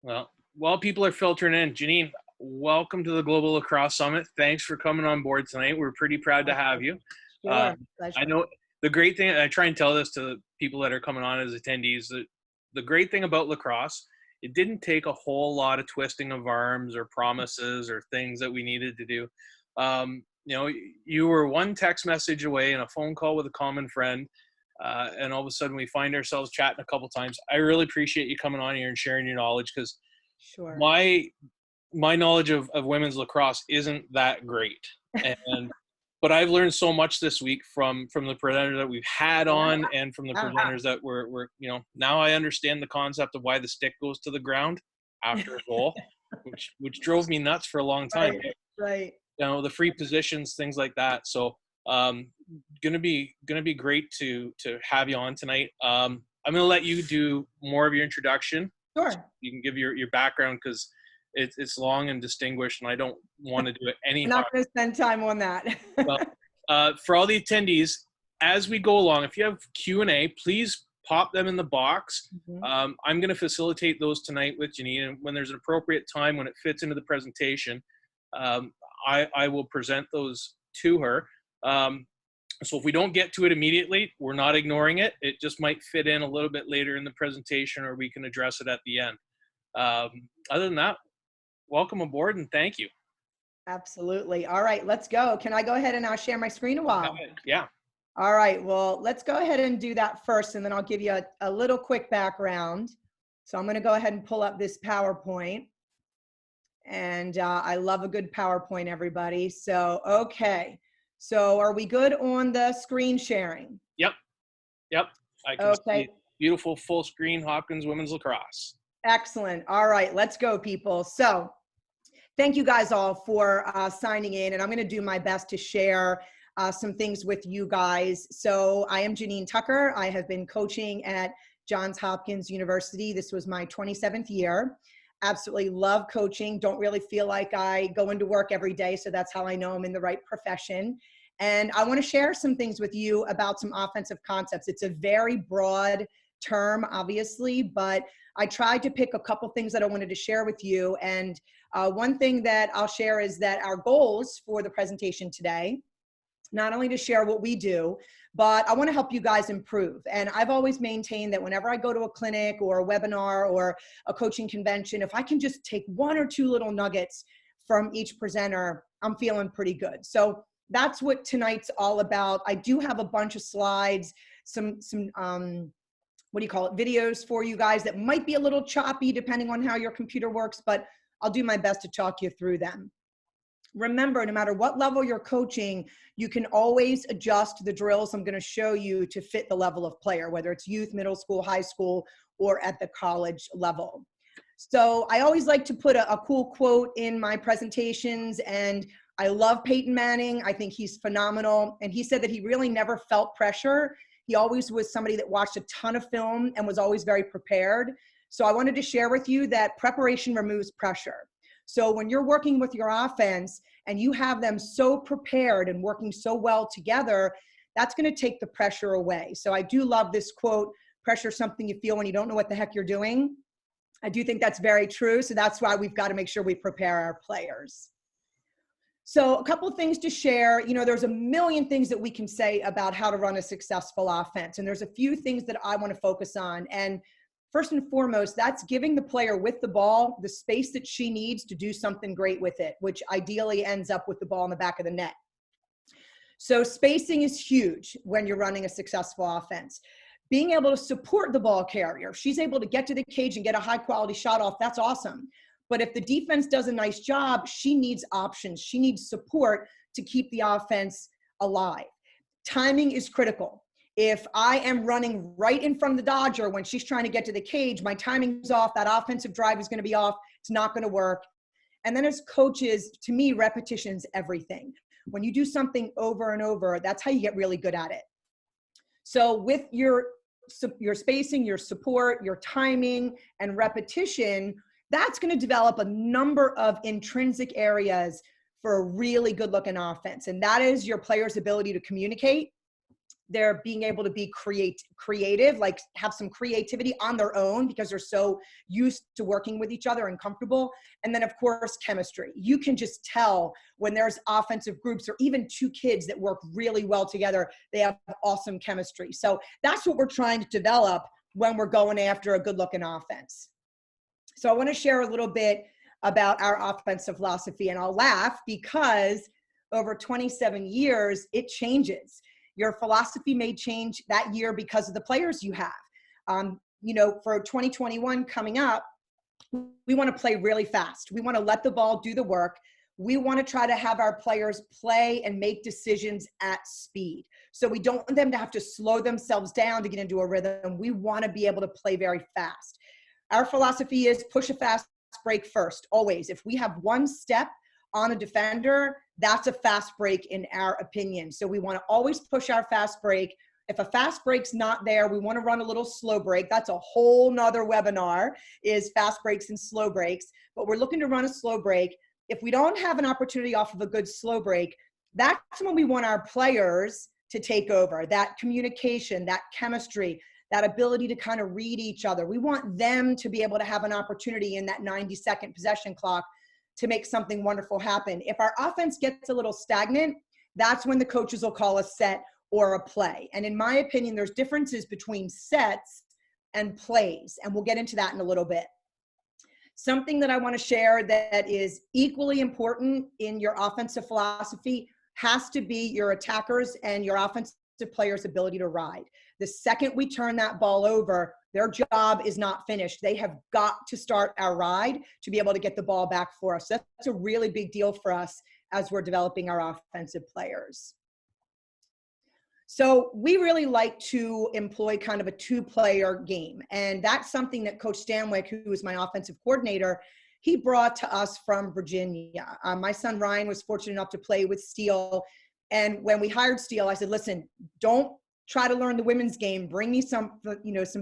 Well, while people are filtering in, Janine, welcome to the Global Lacrosse Summit. Thanks for coming on board tonight. We're pretty proud to have you. Sure, I pleasure. know the great thing, and I try and tell this to people that are coming on as attendees, that the great thing about lacrosse, it didn't take a whole lot of twisting of arms or promises or things that we needed to do. You were one text message away and a phone call with a common friend, and all of a sudden we find ourselves chatting a couple times. I really appreciate you coming on here and sharing your knowledge, because Sure. my knowledge of women's lacrosse isn't that great, but I've learned so much this week from the presenters that we've had on and from the presenters that were now I understand the concept of why the stick goes to the ground after a goal, which drove me nuts for a long time. Right. The free positions, things like that. So gonna be great to have you on tonight. I'm gonna let you do more of your introduction. Sure. You can give your background, because it's long and distinguished, and I don't want to do it any. I'm not going to spend time on that. Well, for all the attendees, as we go along, if you have Q&A, please pop them in the box. Mm-hmm. I'm going to facilitate those tonight with Janine, and when there's an appropriate time, when it fits into the presentation, I will present those to her. So if we don't get to it immediately, we're not ignoring it. It just might fit in a little bit later in the presentation, or we can address it at the end. Other than that, welcome aboard and thank you. Absolutely. All right, let's go. Can I go ahead and now share my screen a while? Yeah. All right, well, let's go ahead and do that first, and then I'll give you a little quick background. So I'm going to go ahead and pull up this PowerPoint. And I love a good PowerPoint, everybody. So, okay. So are we good on the screen sharing? Yep. I can see beautiful full screen Hopkins women's lacrosse. Excellent. All right, let's go, people. So thank you guys all for signing in, and I'm going to do my best to share some things with you guys. So I am Janine Tucker. I have been coaching at Johns Hopkins University. This was my 27th year. Absolutely love coaching. Don't really feel like I go into work every day, so that's how I know I'm in the right profession. And I want to share some things with you about some offensive concepts. It's a very broad term, obviously, but I tried to pick a couple things that I wanted to share with you. And one thing that I'll share is that our goals for the presentation today, not only to share what we do, but I want to help you guys improve. And I've always maintained that whenever I go to a clinic or a webinar or a coaching convention, if I can just take one or two little nuggets from each presenter, I'm feeling pretty good. So that's what tonight's all about. I do have a bunch of slides, some what do you call it, videos for you guys that might be a little choppy depending on how your computer works, but I'll do my best to talk you through them. Remember, no matter what level you're coaching, you can always adjust the drills I'm going to show you to fit the level of player, whether it's youth, middle school, high school, or at the college level. So I always like to put a cool quote in my presentations, and I love Peyton Manning. I think he's phenomenal. And he said that he really never felt pressure. He always was somebody that watched a ton of film and was always very prepared. So I wanted to share with you that preparation removes pressure. So when you're working with your offense and you have them so prepared and working so well together, that's going to take the pressure away. So I do love this quote, pressure is something you feel when you don't know what the heck you're doing. I do think that's very true. So that's why we've got to make sure we prepare our players. So a couple of things to share. There's a million things that we can say about how to run a successful offense. And there's a few things that I want to focus on. And first and foremost, that's giving the player with the ball the space that she needs to do something great with it, which ideally ends up with the ball in the back of the net. So spacing is huge when you're running a successful offense. Being able to support the ball carrier. If she's able to get to the cage and get a high quality shot off, that's awesome. But if the defense does a nice job, she needs options. She needs support to keep the offense alive. Timing is critical. If I am running right in front of the Dodger when she's trying to get to the cage, my timing's off, that offensive drive is going to be off, it's not going to work. And then as coaches, to me, repetition's everything. When you do something over and over, that's how you get really good at it. So with your spacing, your support, your timing, and repetition, that's going to develop a number of intrinsic areas for a really good looking offense. And that is your player's ability to communicate. they're being able to be creative, like have some creativity on their own because they're so used to working with each other and comfortable. And then of course, chemistry. You can just tell when there's offensive groups or even two kids that work really well together, they have awesome chemistry. So that's what we're trying to develop when we're going after a good looking offense. So I want to share a little bit about our offensive philosophy, and I'll laugh because over 27 years, it changes. Your philosophy may change that year because of the players you have. For 2021 coming up, we want to play really fast. We want to let the ball do the work. We want to try to have our players play and make decisions at speed. So we don't want them to have to slow themselves down to get into a rhythm. We want to be able to play very fast. Our philosophy is push a fast break first, always. If we have one step on a defender, that's a fast break in our opinion. So we want to always push our fast break. If a fast break's not there, we want to run a little slow break. That's a whole nother webinar, is fast breaks and slow breaks. But we're looking to run a slow break. If we don't have an opportunity off of a good slow break, that's when we want our players to take over. That communication, that chemistry, that ability to kind of read each other. We want them to be able to have an opportunity in that 90-second possession clock to make something wonderful happen. If our offense gets a little stagnant, that's when the coaches will call a set or a play. And in my opinion, there's differences between sets and plays, and we'll get into that in a little bit. Something that I want to share that is equally important in your offensive philosophy has to be your attackers and your offensive players' ability to ride. The second we turn that ball over, their job is not finished. They have got to start our ride to be able to get the ball back for us. That's a really big deal for us as we're developing our offensive players. So we really like to employ kind of a two-player game. And that's something that Coach Stanwyck, who is my offensive coordinator, he brought to us from Virginia. My son Ryan was fortunate enough to play with Steele. And when we hired Steele, I said, listen, don't try to learn the women's game. Bring me some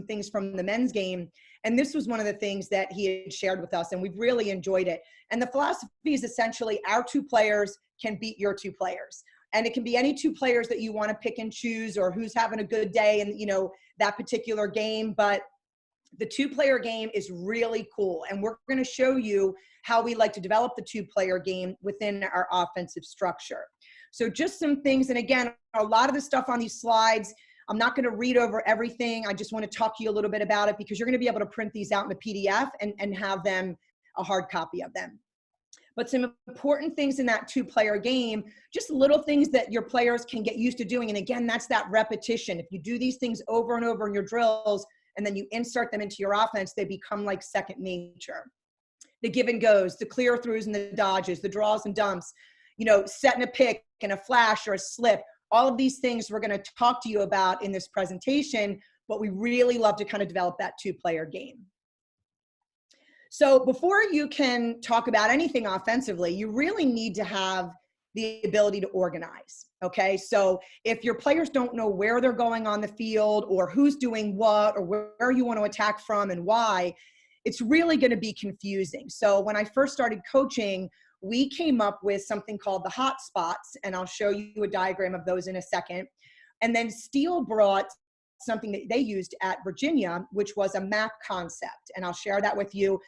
things from the men's game. And this was one of the things that he had shared with us, and we've really enjoyed it. And the philosophy is essentially our two players can beat your two players. And it can be any two players that you want to pick and choose, or who's having a good day in, that particular game. But the two-player game is really cool. And we're going to show you how we like to develop the two-player game within our offensive structure. So just some things. And again, a lot of the stuff on these slides, I'm not going to read over everything. I just want to talk to you a little bit about it because you're going to be able to print these out in a PDF and have them, a hard copy of them. But some important things in that two-player game, just little things that your players can get used to doing. And again, that's that repetition. If you do these things over and over in your drills and then you insert them into your offense, they become like second nature. The give and goes, the clear throughs and the dodges, the draws and dumps, setting a pick and a flash or a slip. All of these things we're going to talk to you about in this presentation, but we really love to kind of develop that two-player game. So before you can talk about anything offensively, you really need to have the ability to organize, okay? So if your players don't know where they're going on the field or who's doing what or where you want to attack from and why, it's really going to be confusing. So when I first started coaching, we came up with something called the hot spots, and I'll show you a diagram of those in a second. And then Steele brought something that they used at Virginia, which was a map concept. And I'll share that with you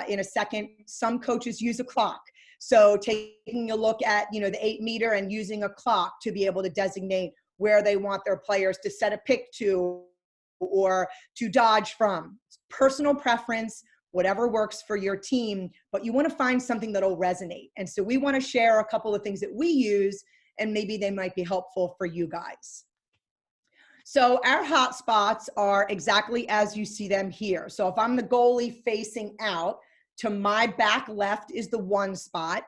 in a second. Some coaches use a clock. So taking a look at, the 8 meter and using a clock to be able to designate where they want their players to set a pick to or to dodge from. Personal preference, whatever works for your team, but you want to find something that'll resonate. And so we want to share a couple of things that we use, and maybe they might be helpful for you guys. So our hot spots are exactly as you see them here. So if I'm the goalie facing out, to my back left is the 1 spot.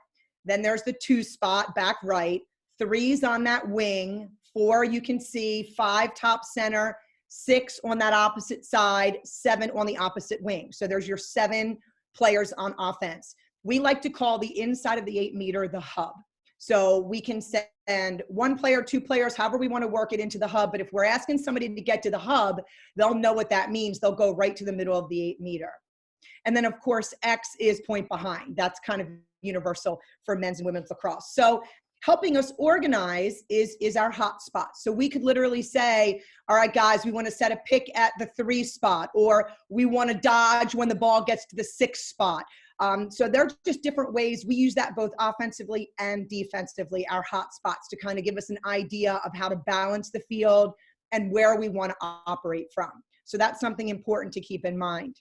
Then there's the 2 spot back right. 3's on that wing. 4 you can see, 5 top center, 6 on that opposite side, 7 on the opposite wing. So there's your 7 players on offense. We like to call the inside of the 8 meter the hub. So we can send 1 player, 2 players, however we want to work it into the hub. But if we're asking somebody to get to the hub, they'll know what that means. They'll go right to the middle of the 8 meter. And then of course, X is point behind. That's kind of universal for men's and women's lacrosse. So helping us organize is our hot spot. So we could literally say, all right, guys, we want to set a pick at the 3 spot, or we want to dodge when the ball gets to the 6 spot. So there are just different ways. We use that both offensively and defensively, our hot spots, to kind of give us an idea of how to balance the field and where we want to operate from. So that's something important to keep in mind.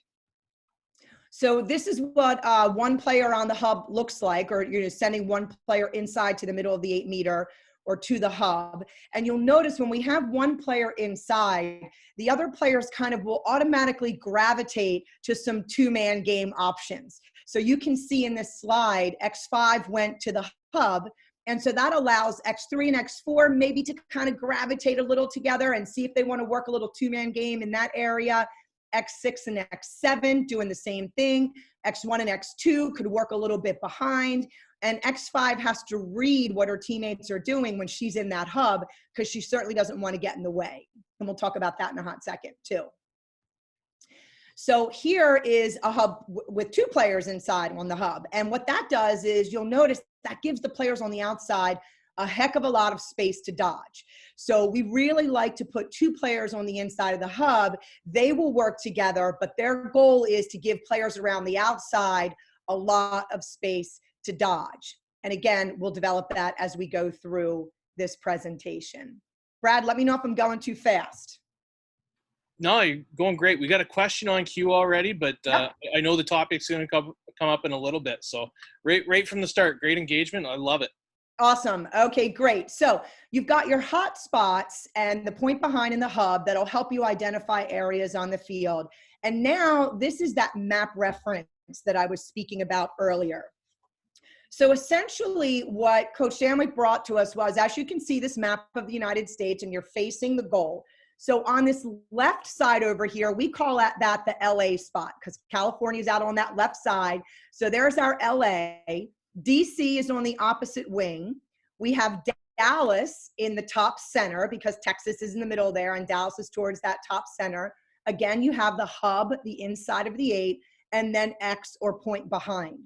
So this is what one player on the hub looks like, or you're sending one player inside to the middle of the 8 meter or to the hub. And you'll notice when we have one player inside, the other players kind of will automatically gravitate to some 2-man game options. So you can see in this slide, X5 went to the hub. And so that allows X3 and X4 maybe to kind of gravitate a little together and see if they want to work a little 2-man game in that area. X6 and X7 doing the same thing. X1 and X2 could work a little bit behind. And X5 has to read what her teammates are doing when she's in that hub, because she certainly doesn't want to get in the way. And we'll talk about that in a hot second too. So here is a hub with 2 players inside on the hub. And what that does is, you'll notice that gives the players on the outside a heck of a lot of space to dodge. So we really like to put 2 players on the inside of the hub. They will work together, but their goal is to give players around the outside a lot of space to dodge. And again, we'll develop that as we go through this presentation. Brad, let me know if I'm going too fast. No, you're going great. We got a question on queue already, but I know the topic's going to come up in a little bit. So right from the start, great engagement. I love it. Awesome. Okay, great. So you've got your hot spots and the point behind in the hub that'll help you identify areas on the field. And now this is that map reference that I was speaking about earlier. So essentially what Coach Sandwick brought to us was, as you can see, this map of the United States, and you're facing the goal. So on this left side over here, we call that the LA spot, because California is out on that left side. So there's our LA. DC is on the opposite wing. We have Dallas in the top center, because Texas is in the middle there and Dallas is towards that top center. Again, you have the hub, the inside of the 8, and then X or point behind.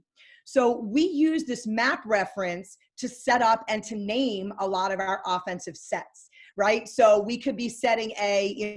So we use this map reference to set up and to name a lot of our offensive sets, right? So we could be setting a,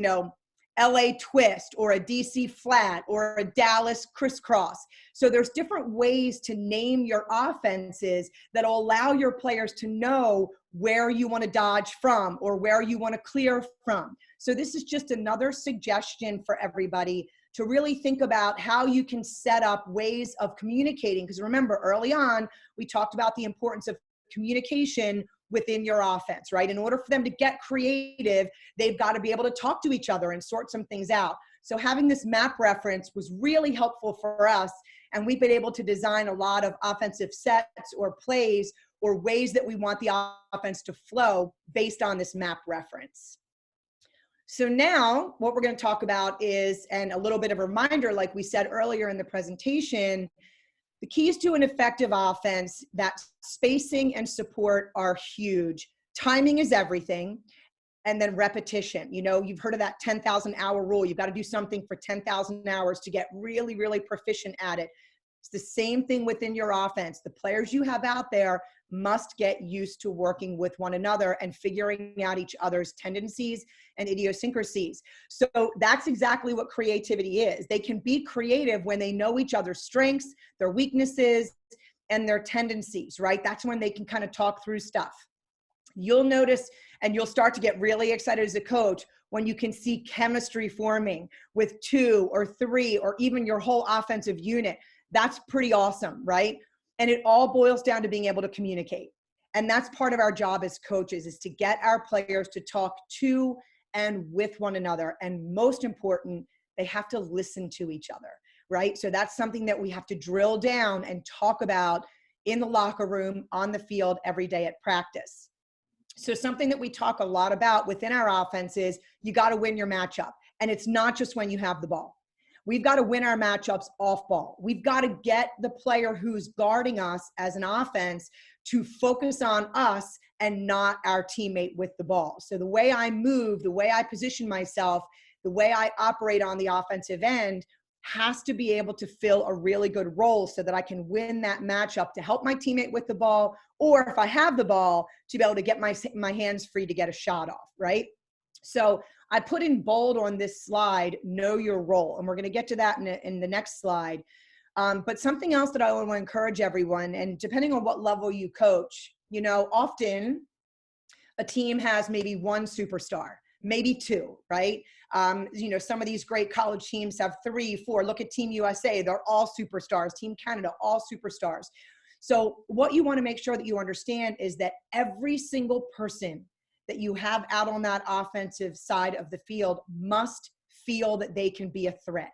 LA twist, or a DC flat, or a Dallas crisscross. So there's different ways to name your offenses that'll allow your players to know where you want to dodge from or where you want to clear from. So this is just another suggestion for everybody to really think about how you can set up ways of communicating. Because remember, early on, we talked about the importance of communication within your offense, right? In order for them to get creative, they've got to be able to talk to each other and sort some things out. So having this map reference was really helpful for us, and we've been able to design a lot of offensive sets or plays or ways that we want the offense to flow based on this map reference. So now what we're going to talk about is, and a little bit of a reminder, like we said earlier in the presentation, the keys to an effective offense, that spacing and support are huge. Timing is everything. And then repetition. You've heard of that 10,000 hour rule. You've got to do something for 10,000 hours to get really, really proficient at it. It's the same thing within your offense. The players you have out there must get used to working with one another and figuring out each other's tendencies and idiosyncrasies. So that's exactly what creativity is. They can be creative when they know each other's strengths, their weaknesses, and their tendencies, right? That's when they can kind of talk through stuff. You'll notice, and you'll start to get really excited as a coach when you can see chemistry forming with 2 or 3 or even your whole offensive unit. That's pretty awesome, right? And it all boils down to being able to communicate. And that's part of our job as coaches, is to get our players to talk to and with one another. And most important, they have to listen to each other, right? So that's something that we have to drill down and talk about in the locker room, on the field, every day at practice. So something that we talk a lot about within our offense is you got to win your matchup. And it's not just when you have the ball. We've got to win our matchups off ball. We've got to get the player who's guarding us as an offense to focus on us and not our teammate with the ball. So the way I move, the way I position myself, the way I operate on the offensive end has to be able to fill a really good role so that I can win that matchup to help my teammate with the ball, or if I have the ball, to be able to get my hands free to get a shot off, right? So I put in bold on this slide, know your role, and we're going to get to that in the next slide. But something else that I want to encourage everyone, and depending on what level you coach, you know, often a team has maybe one superstar, maybe two, right? You know, some of these great college teams have 3, 4. Look at Team USA. They're all superstars. Team Canada, all superstars. So what you want to make sure that you understand is that every single person that you have out on that offensive side of the field must feel that they can be a threat.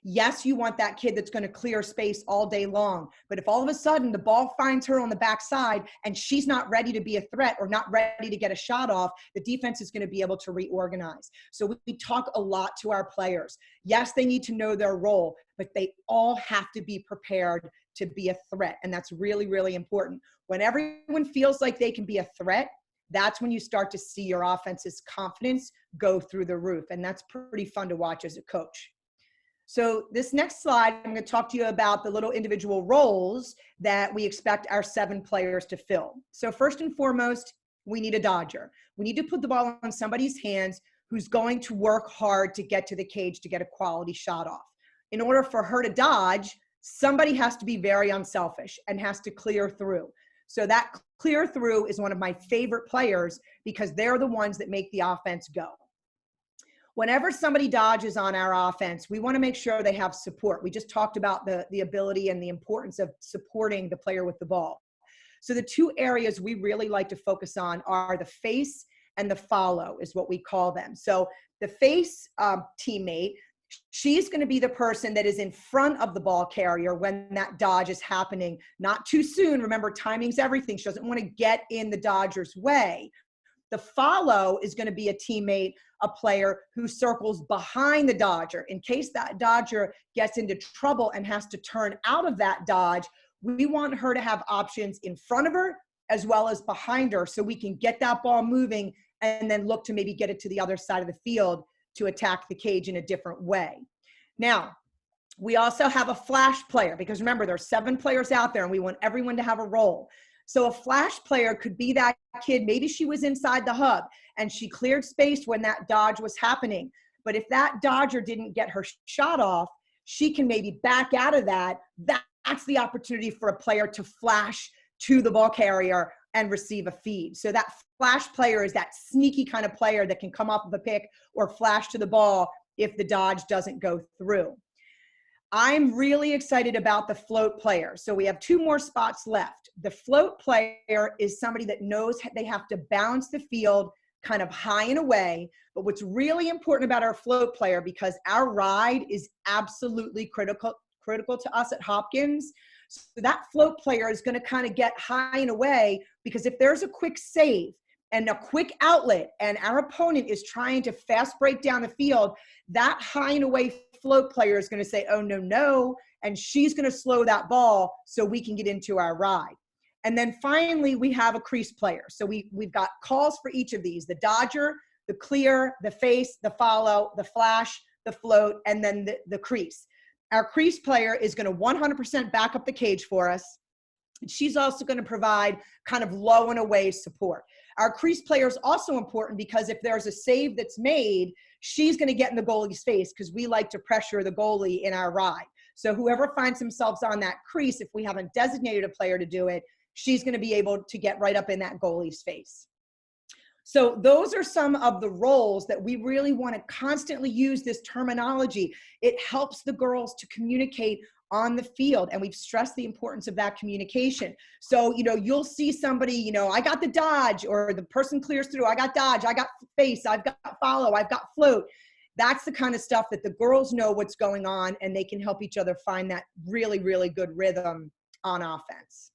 Yes, you want that kid that's going to clear space all day long. But if all of a sudden the ball finds her on the backside and she's not ready to be a threat or not ready to get a shot off, the defense is going to be able to reorganize. So we talk a lot to our players. Yes, they need to know their role, but they all have to be prepared to be a threat. And that's really, really important. When everyone feels like they can be a threat, that's when you start to see your offense's confidence go through the roof. And that's pretty fun to watch as a coach. So this next slide, I'm going to talk to you about the little individual roles that we expect our 7 players to fill. So first and foremost, we need a dodger. We need to put the ball on somebody's hands who's going to work hard to get to the cage to get a quality shot off. In order for her to dodge, somebody has to be very unselfish and has to clear through. So that clear through is one of my favorite players because they're the ones that make the offense go. Whenever somebody dodges on our offense, we want to make sure they have support. We just talked about the ability and the importance of supporting the player with the ball. So the 2 areas we really like to focus on are the face and the follow is what we call them. So the face teammate, she's going to be the person that is in front of the ball carrier when that dodge is happening. Not too soon. Remember, timing's everything. She doesn't want to get in the dodger's way. The follow is going to be a teammate, a player who circles behind the dodger. In case that dodger gets into trouble and has to turn out of that dodge, we want her to have options in front of her as well as behind her so we can get that ball moving and then look to maybe get it to the other side of the field to attack the cage in a different way. Now, we also have a flash player because remember, there's 7 players out there and we want everyone to have a role. So a flash player could be that kid, maybe she was inside the hub and she cleared space when that dodge was happening. But if that dodger didn't get her shot off, she can maybe back out of that. That's the opportunity for a player to flash to the ball carrier and receive a feed. So that flash player is that sneaky kind of player that can come off of a pick or flash to the ball if the dodge doesn't go through. I'm really excited about the float player. So we have 2 more spots left. The float player is somebody that knows they have to balance the field kind of high and away. But what's really important about our float player, because our ride is absolutely critical to us at Hopkins. So that float player is going to kind of get high and away because if there's a quick save and a quick outlet and our opponent is trying to fast break down the field, that high and away float player is going to say, oh, no, and she's going to slow that ball so we can get into our ride. And then finally, we have a crease player. So we've got calls for each of these, the dodger, the clear, the face, the follow, the flash, the float, and then the crease. Our crease player is going to 100% back up the cage for us. She's also going to provide kind of low and away support. Our crease player is also important because if there's a save that's made, she's going to get in the goalie's face because we like to pressure the goalie in our ride. So whoever finds themselves on that crease, if we haven't designated a player to do it, she's going to be able to get right up in that goalie's face. So those are some of the roles that we really want to constantly use this terminology. It helps the girls to communicate on the field, and we've stressed the importance of that communication. So, you'll see somebody, I got the dodge, or the person clears through, I got dodge, I got face, I've got follow, I've got float. That's the kind of stuff that the girls know what's going on, and they can help each other find that really, really good rhythm on offense.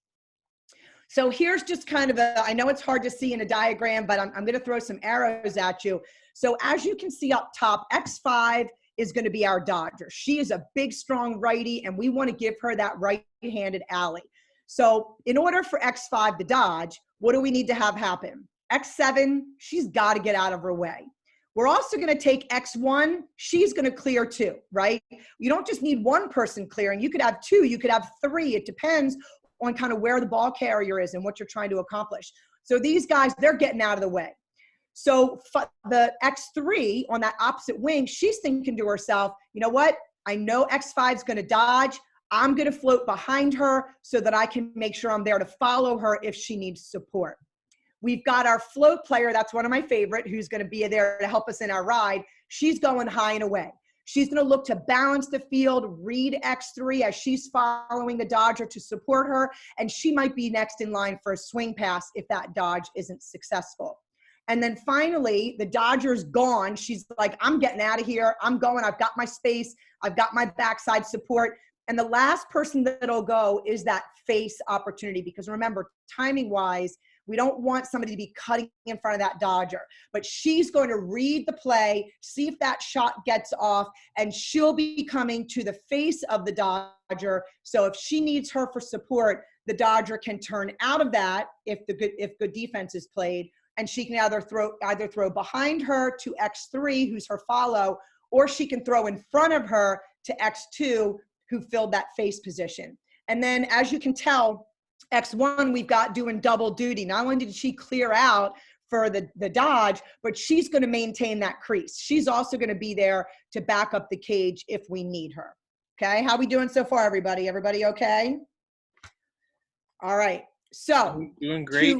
So here's just kind of I know it's hard to see in a diagram, but I'm going to throw some arrows at you. So as you can see up top, X5 is going to be our dodger. She is a big, strong righty, and we want to give her that right-handed alley. So in order for X5 to dodge, what do we need to have happen? X7, she's got to get out of her way. We're also going to take X1. She's going to clear too, right? You don't just need one person clearing. You could have two, you could have three. It depends on kind of where the ball carrier is and what you're trying to accomplish. So these guys, they're getting out of the way. So the X3 on that opposite wing, she's thinking to herself, you know what? I know X5 is going to dodge. I'm going to float behind her so that I can make sure I'm there to follow her if she needs support. We've got our float player, that's one of my favorite, who's going to be there to help us in our ride. She's going high and away. She's going to look to balance the field, read X3 as she's following the dodger to support her, and she might be next in line for a swing pass if that dodge isn't successful. And then finally, the dodger's gone. She's like, I'm getting out of here. I'm going. I've got my space. I've got my backside support. And the last person that'll go is that face opportunity, because remember, timing-wise, we don't want somebody to be cutting in front of that dodger, but she's going to read the play, see if that shot gets off, and she'll be coming to the face of the dodger. So if she needs her for support, the dodger can turn out of that if good defense is played, and she can either throw behind her to X3, who's her follow, or she can throw in front of her to X2, who filled that face position. And then, as you can tell, X1, we've got doing double duty. Not only did she clear out for the dodge, but she's going to maintain that crease. She's also going to be there to back up the cage if we need her. Okay, how we doing so far, everybody? Everybody okay? All right. So doing great.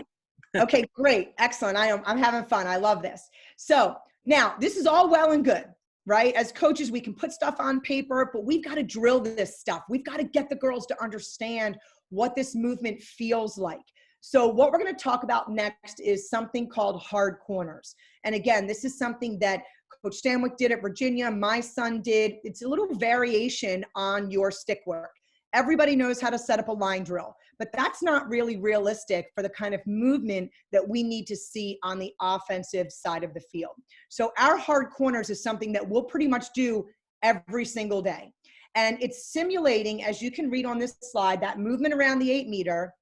Okay, great, excellent. I'm having fun. I love this. So now this is all well and good, right? As coaches, we can put stuff on paper, but we've got to drill this stuff. We've got to get the girls to understand what this movement feels like. So what we're going to talk about next is something called hard corners. And again, this is something that Coach Stanwyck did at Virginia. My son did. It's a little variation on your stick work. Everybody knows how to set up a line drill, but that's not really realistic for the kind of movement that we need to see on the offensive side of the field. So our hard corners is something that we'll pretty much do every single day. And it's simulating, as you can read on this slide, that movement around the 8 meter.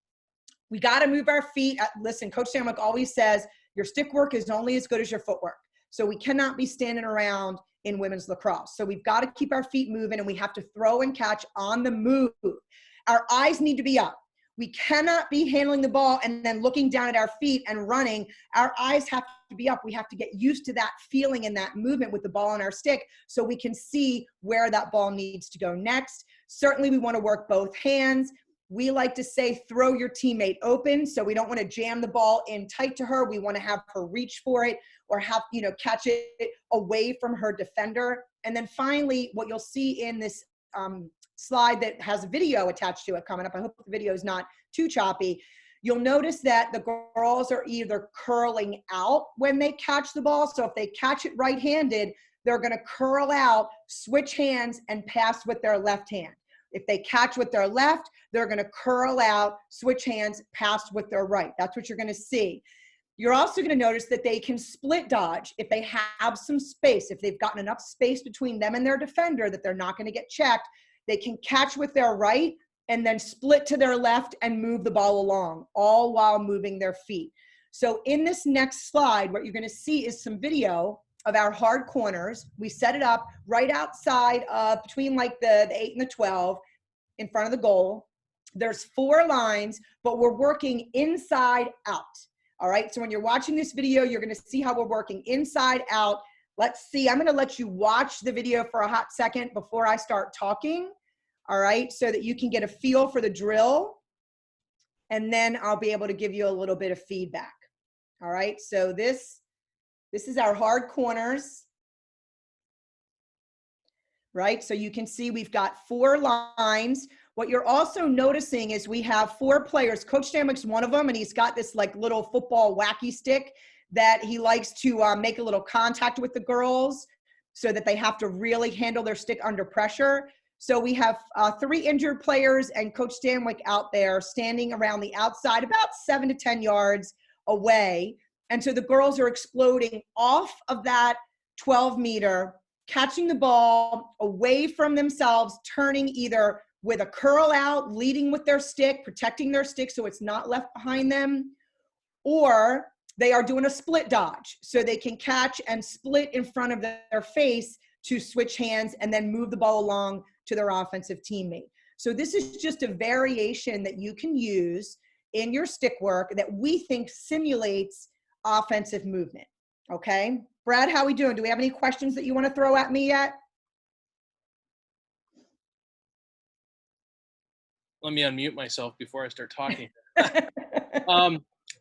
We got to move our feet. Listen, Coach Stanwyck always says your stick work is only as good as your footwork. So we cannot be standing around in women's lacrosse. So we've got to keep our feet moving, and we have to throw and catch on the move. Our eyes need to be up. We cannot be handling the ball and then looking down at our feet and running. Our eyes have to be up. We have to get used to that feeling and that movement with the ball on our stick so we can see where that ball needs to go next. Certainly we want to work both hands. We like to say throw your teammate open, so we don't want to jam the ball in tight to her. We want to have her reach for it or have, catch it away from her defender. And then finally, what you'll see in this slide that has a video attached to it coming up, I hope the video is not too choppy, you'll notice that the girls are either curling out when they catch the ball. So if they catch it right-handed, they're going to curl out, switch hands, and pass with their left hand. If they catch with their left, they're going to curl out, switch hands, pass with their right. That's what you're going to see. You're also going to notice that they can split dodge if they have some space. If they've gotten enough space between them and their defender that they're not going to get checked, they can catch with their right and then split to their left and move the ball along, all while moving their feet. So in this next slide, what you're going to see is some video of our hard corners. We set it up right outside between like the 8 and the 12 in front of the goal. There's 4 lines, but we're working inside out. All right, so when you're watching this video, you're going to see how we're working inside out. Let's see, I'm going to let you watch the video for a hot second before I start talking. All right, so that you can get a feel for the drill, and then I'll be able to give you a little bit of feedback. All right, so this is our hard corners, right? So you can see we've got 4 lines. What you're also noticing is we have 4 players. Coach Stanwyck's one of them, and he's got this like little football wacky stick that he likes to make a little contact with the girls so that they have to really handle their stick under pressure. So we have 3 injured players and Coach Stanwyck out there standing around the outside about 7 to 10 yards away. And so the girls are exploding off of that 12 meter, catching the ball away from themselves, turning either with a curl out, leading with their stick, protecting their stick so it's not left behind them, or they are doing a split dodge. So they can catch and split in front of their face to switch hands and then move the ball along to their offensive teammate. So this is just a variation that you can use in your stick work that we think simulates offensive movement. Okay. Brad, how are we doing? Do we have any questions that you want to throw at me yet? Let me unmute myself before I start talking.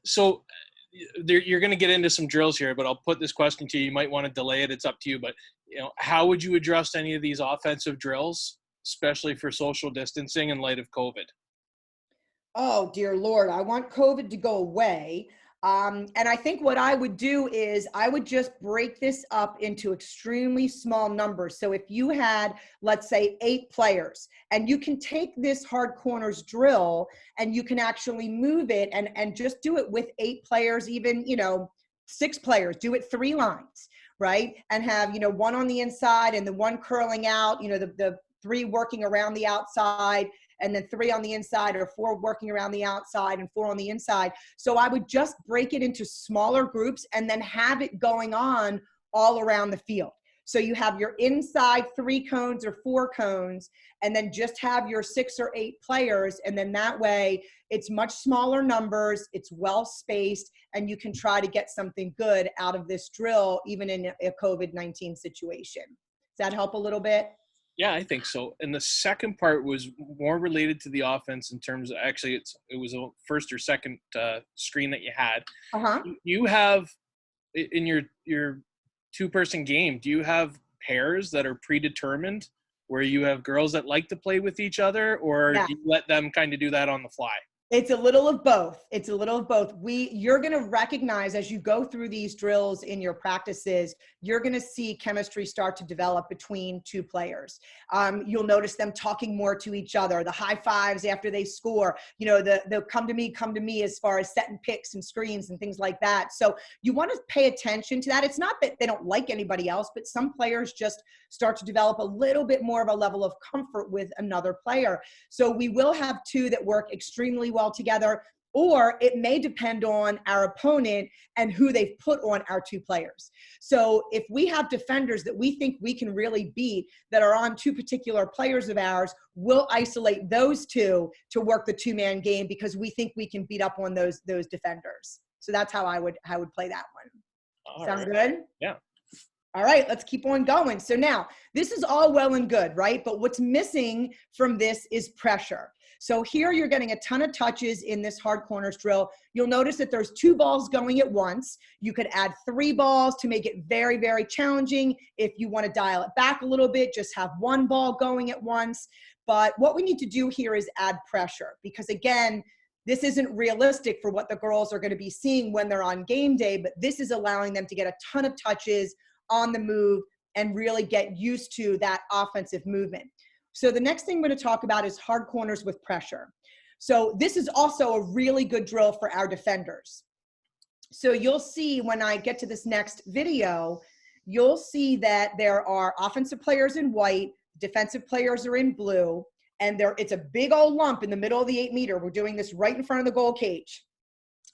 So you're going to get into some drills here, but I'll put this question to you. You might want to delay it. It's up to you. But how would you adjust any of these offensive drills, especially for social distancing in light of COVID? Oh, dear Lord, I want COVID to go away. And I think what I would do is I would just break this up into extremely small numbers. So if you had, let's say, 8 players, and you can take this hard corners drill and you can actually move it and just do it with 8 players, even, 6 players, do it 3 lines, right? And have, one on the inside and the one curling out, the 3 working around the outside, and then 3 on the inside, or 4 working around the outside and 4 on the inside. So I would just break it into smaller groups and then have it going on all around the field. So you have your inside 3 cones or 4 cones, and then just have your 6 or 8 players. And then that way it's much smaller numbers, it's well spaced, and you can try to get something good out of this drill, even in a COVID-19 situation. Does that help a little bit? Yeah, I think so. And the second part was more related to the offense in terms of, actually, it was a first or second screen that you had. Uh-huh. You have, in your 2-person game, do you have pairs that are predetermined where you have girls that like to play with each other, or do you let them kind of do that on the fly? It's a little of both. It's a little of both. You're going to recognize as you go through these drills in your practices, you're going to see chemistry start to develop between 2 players. You'll notice them talking more to each other, the high fives after they score, the come to me as far as setting picks and screens and things like that. So you want to pay attention to that. It's not that they don't like anybody else, but some players just start to develop a little bit more of a level of comfort with another player. So we will have 2 that work extremely well together, or it may depend on our opponent and who they've put on our 2 players. So if we have defenders that we think we can really beat that are on 2 particular players of ours, we'll isolate those 2 to work the 2-man game because we think we can beat up on those defenders. So that's how I would play that one. Sound good? Yeah. All right, let's keep on going. So now, this is all well and good, right? But what's missing from this is pressure. So here you're getting a ton of touches in this hard corners drill. You'll notice that there's 2 balls going at once. You could add 3 balls to make it very, very challenging. If you want to dial it back a little bit, just have 1 ball going at once. But what we need to do here is add pressure because, again, this isn't realistic for what the girls are going to be seeing when they're on game day, but this is allowing them to get a ton of touches on the move and really get used to that offensive movement. So the next thing we're going to talk about is hard corners with pressure. So this is also a really good drill for our defenders. So you'll see when I get to this next video, you'll see that there are offensive players in white, defensive players are in blue, and it's a big old lump in the middle of the 8-meter. We're doing this right in front of the goal cage.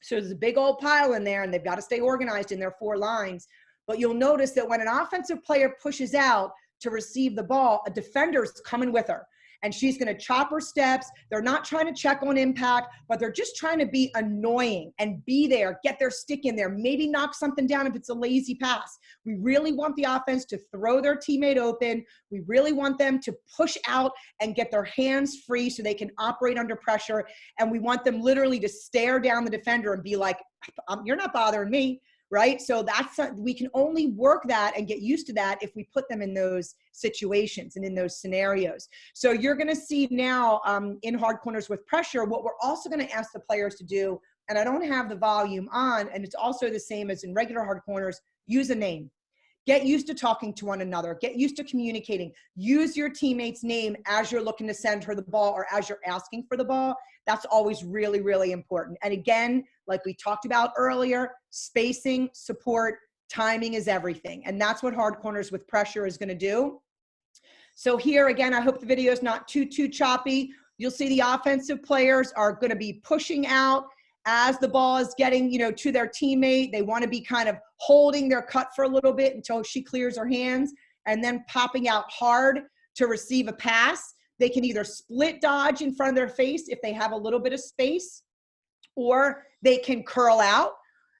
So there's a big old pile in there, and they've got to stay organized in their 4 lines. But you'll notice that when an offensive player pushes out to receive the ball, a defender's coming with her. And she's going to chop her steps. They're not trying to check on impact, but they're just trying to be annoying and be there, get their stick in there, maybe knock something down if it's a lazy pass. We really want the offense to throw their teammate open. We really want them to push out and get their hands free so they can operate under pressure. And we want them literally to stare down the defender and be like, you're not bothering me. Right? So we can only work that and get used to that if we put them in those situations and in those scenarios. So you're going to see now in hard corners with pressure, what we're also going to ask the players to do, and I don't have the volume on, and it's also the same as in regular hard corners, use a name. Get used to talking to one another. Get used to communicating. Use your teammate's name as you're looking to send her the ball or as you're asking for the ball. That's always really, really important. And again, like we talked about earlier, spacing, support, timing is everything. And that's what hard corners with pressure is going to do. So here, again, I hope the video is not too choppy. You'll see the offensive players are going to be pushing out as the ball is getting, to their teammate, they want to be kind of holding their cut for a little bit until she clears her hands and then popping out hard to receive a pass. They can either split dodge in front of their face if they have a little bit of space, or they can curl out.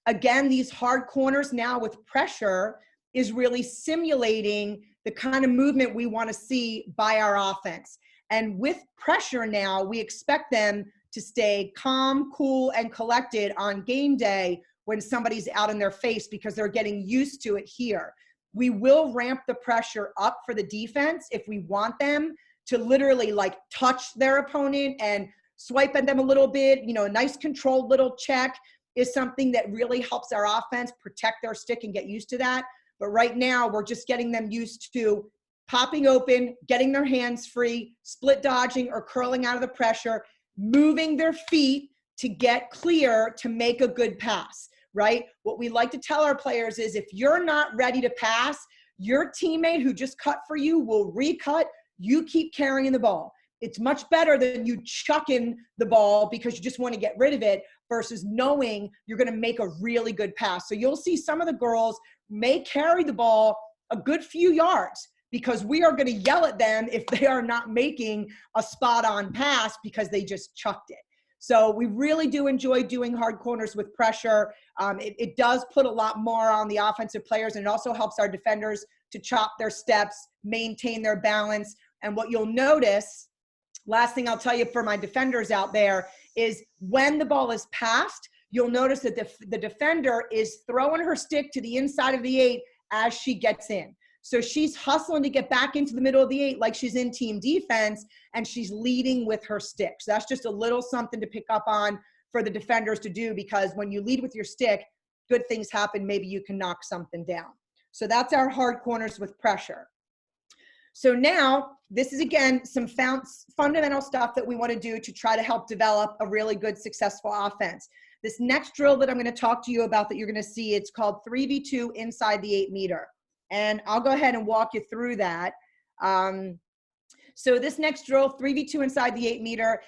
Again, these hard corners now with pressure is really simulating the kind of movement we want to see by our offense. And with pressure now, we expect them to stay calm, cool, and collected on game day when somebody's out in their face because they're getting used to it here. We will ramp the pressure up for the defense if we want them to literally like touch their opponent and swipe at them a little bit. A nice controlled little check is something that really helps our offense protect their stick and get used to that. But right now, we're just getting them used to popping open, getting their hands free, split dodging or curling out of the pressure, moving their feet to get clear to make a good pass, right? What we like to tell our players is if you're not ready to pass, your teammate who just cut for you will recut. You keep carrying the ball. It's much better than you chucking the ball because you just want to get rid of it versus knowing you're going to make a really good pass. So you'll see some of the girls may carry the ball a good few yards because we are going to yell at them if they are not making a spot on pass because they just chucked it. So we really do enjoy doing hard corners with pressure. It does put a lot more on the offensive players, and it also helps our defenders to chop their steps, maintain their balance. And what you'll notice, last thing I'll tell you for my defenders out there, is when the ball is passed, you'll notice that the defender is throwing her stick to the inside of the 8 as she gets in. So she's hustling to get back into the middle of the 8 like she's in team defense, and she's leading with her stick. So that's just a little something to pick up on for the defenders to do, because when you lead with your stick, good things happen. Maybe you can knock something down. So that's our hard corners with pressure. So now, this is, again, some fundamental stuff that we want to do to try to help develop a really good, successful offense. This next drill that I'm going to talk to you about that you're going to see, it's called 3v2 inside the 8 meter. And I'll go ahead and walk you through that. So this next drill, 3v2 inside the 8 meter,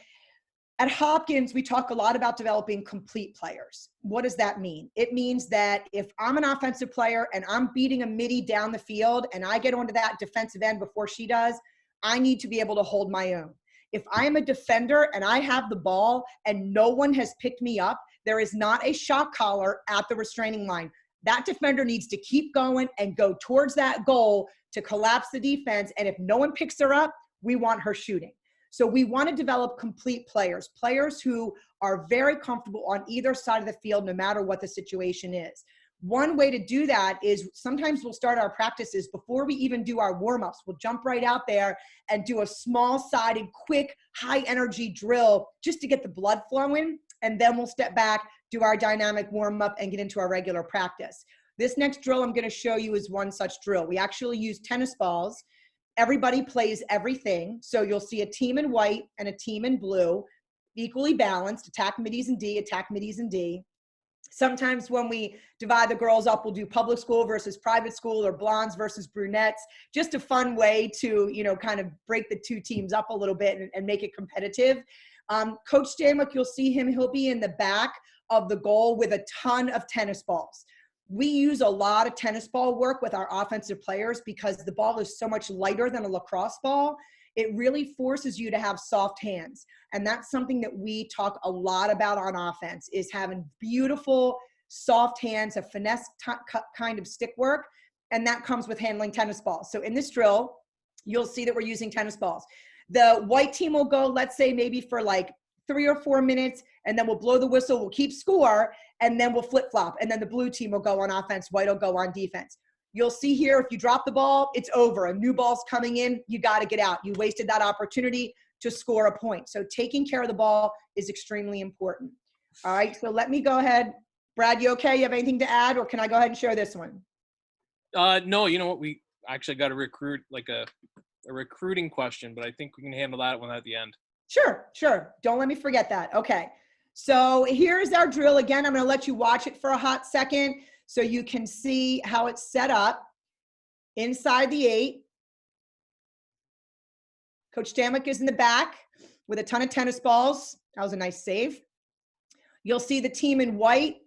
at Hopkins, we talk a lot about developing complete players. What does that mean? It means that if I'm an offensive player and I'm beating a midi down the field and I get onto that defensive end before she does, I need to be able to hold my own. If I am a defender and I have the ball and no one has picked me up, there is not a shot collar at the restraining line. That defender needs to keep going and go towards that goal to collapse the defense. And if no one picks her up, we want her shooting. So we want to develop complete players, players who are very comfortable on either side of the field, no matter what the situation is. One way to do that is sometimes we'll start our practices before we even do our warm-ups. We'll jump right out there and do a small-sided, quick, high-energy drill just to get the blood flowing, and then we'll step back, do our dynamic warm-up, and get into our regular practice. This next drill I'm going to show you is one such drill. We actually use tennis balls. Everybody plays everything. So you'll see a team in white and a team in blue, equally balanced, attack middies and D, attack middies and D. Sometimes when we divide the girls up, we'll do public school versus private school or blondes versus brunettes. Just a fun way to, kind of break the two teams up a little bit and make it competitive. Coach Stanwick, you'll see him, he'll be in the back of the goal with a ton of tennis balls. We use a lot of tennis ball work with our offensive players because the ball is so much lighter than a lacrosse ball. It really forces you to have soft hands. And that's something that we talk a lot about on offense, is having beautiful, soft hands, a finesse kind of stick work. And that comes with handling tennis balls. So in this drill, you'll see that we're using tennis balls. The white team will go, let's say maybe for like 3 or 4 minutes, and then we'll blow the whistle, we'll keep score, and then we'll flip-flop. And then the blue team will go on offense, white will go on defense. You'll see here, if you drop the ball, it's over. A new ball's coming in, you got to get out. You wasted that opportunity to score a point. So taking care of the ball is extremely important. All right, so let me go ahead. Brad, you okay? You have anything to add, or can I go ahead and share this one? No, you know what? We actually got to recruit, like a recruiting question, but I think we can handle that one at the end. Sure. Don't let me forget that. Okay. So here's our drill. Again, I'm going to let you watch it for a hot second so you can see how it's set up inside the 8. Coach Stanwick is in the back with a ton of tennis balls. That was a nice save. You'll see the team in white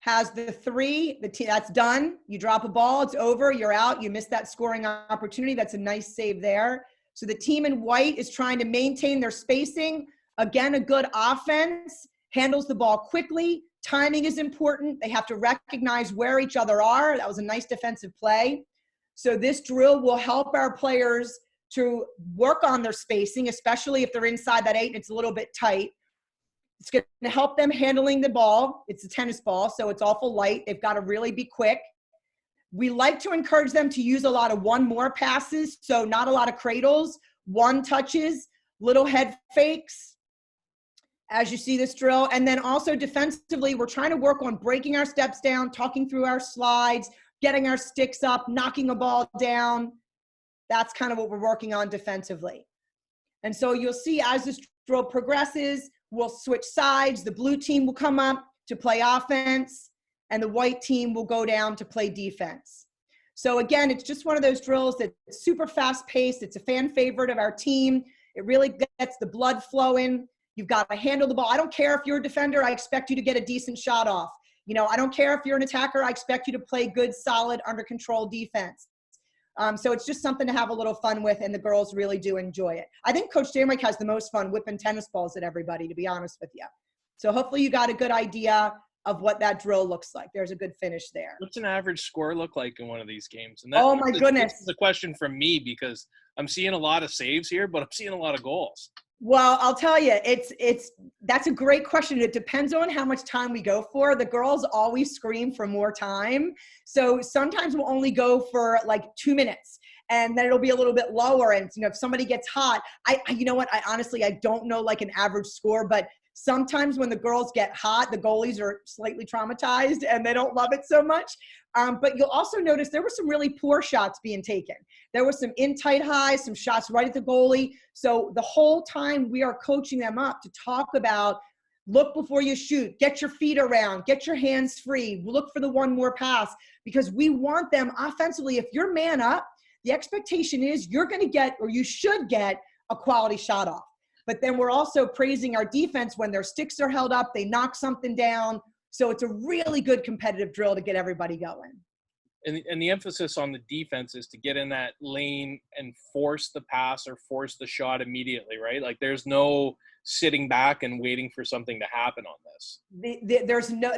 has the 3, that's done. You drop a ball, it's over, you're out. You missed that scoring opportunity. That's a nice save there. So the team in white is trying to maintain their spacing. Again, a good offense, handles the ball quickly. Timing is important. They have to recognize where each other are. That was a nice defensive play. So this drill will help our players to work on their spacing, especially if they're inside that 8 and it's a little bit tight. It's going to help them handling the ball. It's a tennis ball, so it's awful light. They've got to really be quick. We like to encourage them to use a lot of one more passes, so not a lot of cradles, one touches, little head fakes, as you see this drill. And then also defensively, we're trying to work on breaking our steps down, talking through our slides, getting our sticks up, knocking a ball down. That's kind of what we're working on defensively. And so you'll see as this drill progresses, we'll switch sides. The blue team will come up to play offense, and the white team will go down to play defense. So again, it's just one of those drills that's super fast paced. It's a fan favorite of our team. It really gets the blood flowing. You've got to handle the ball. I don't care if you're a defender, I expect you to get a decent shot off. You know, I don't care if you're an attacker, I expect you to play good, solid, under control defense. So it's just something to have a little fun with, and the girls really do enjoy it. I think Coach Damrick has the most fun whipping tennis balls at everybody, to be honest with you. So hopefully you got a good idea of what that drill looks like. There's a good finish there. What's an average score look like in one of these games? And oh my goodness. This is a question from me because I'm seeing a lot of saves here, but I'm seeing a lot of goals. Well, I'll tell you, that's a great question. It depends on how much time we go for. The girls always scream for more time. So sometimes we'll only go for like 2 minutes, and then it'll be a little bit lower. And, you know, if somebody gets hot, you know what, I honestly don't know like an average score, but sometimes when the girls get hot, the goalies are slightly traumatized and they don't love it so much. But you'll also notice there were some really poor shots being taken. There were some in tight highs, some shots right at the goalie. So the whole time we are coaching them up to talk about, look before you shoot, get your feet around, get your hands free, look for the one more pass, because we want them offensively. If you're man up, the expectation is you're going to get, or you should get, a quality shot off. But then we're also praising our defense when their sticks are held up, they knock something down. So it's a really good competitive drill to get everybody going. And the emphasis on the defense is to get in that lane and force the pass or force the shot immediately, right? Like there's no sitting back and waiting for something to happen on this.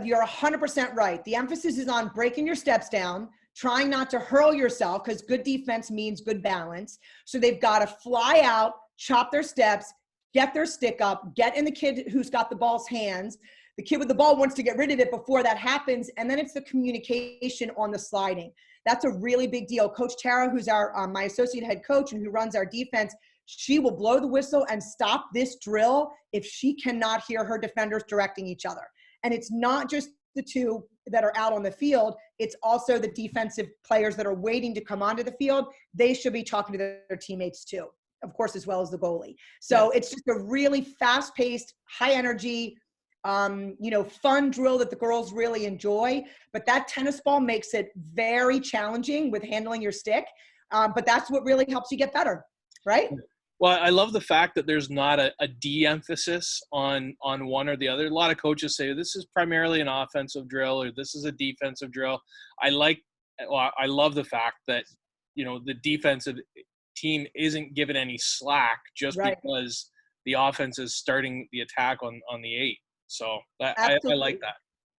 You're 100% right. The emphasis is on breaking your steps down, trying not to hurl yourself, because good defense means good balance. So they've got to fly out, chop their steps, get their stick up, get in the kid who's got the ball's hands. The kid with the ball wants to get rid of it before that happens. And then it's the communication on the sliding. That's a really big deal. Coach Tara, who's my associate head coach and who runs our defense, she will blow the whistle and stop this drill if she cannot hear her defenders directing each other. And it's not just the two that are out on the field. It's also the defensive players that are waiting to come onto the field. They should be talking to their teammates too, of course, as well as the goalie. So It's just a really fast-paced, high-energy, fun drill that the girls really enjoy. But that tennis ball makes it very challenging with handling your stick. But that's what really helps you get better, right? Well, I love the fact that there's not a de-emphasis on one or the other. A lot of coaches say this is primarily an offensive drill or this is a defensive drill. I love the fact that, you know, the defensive team isn't given any slack just because the offense is starting the attack on the 8. So I like that.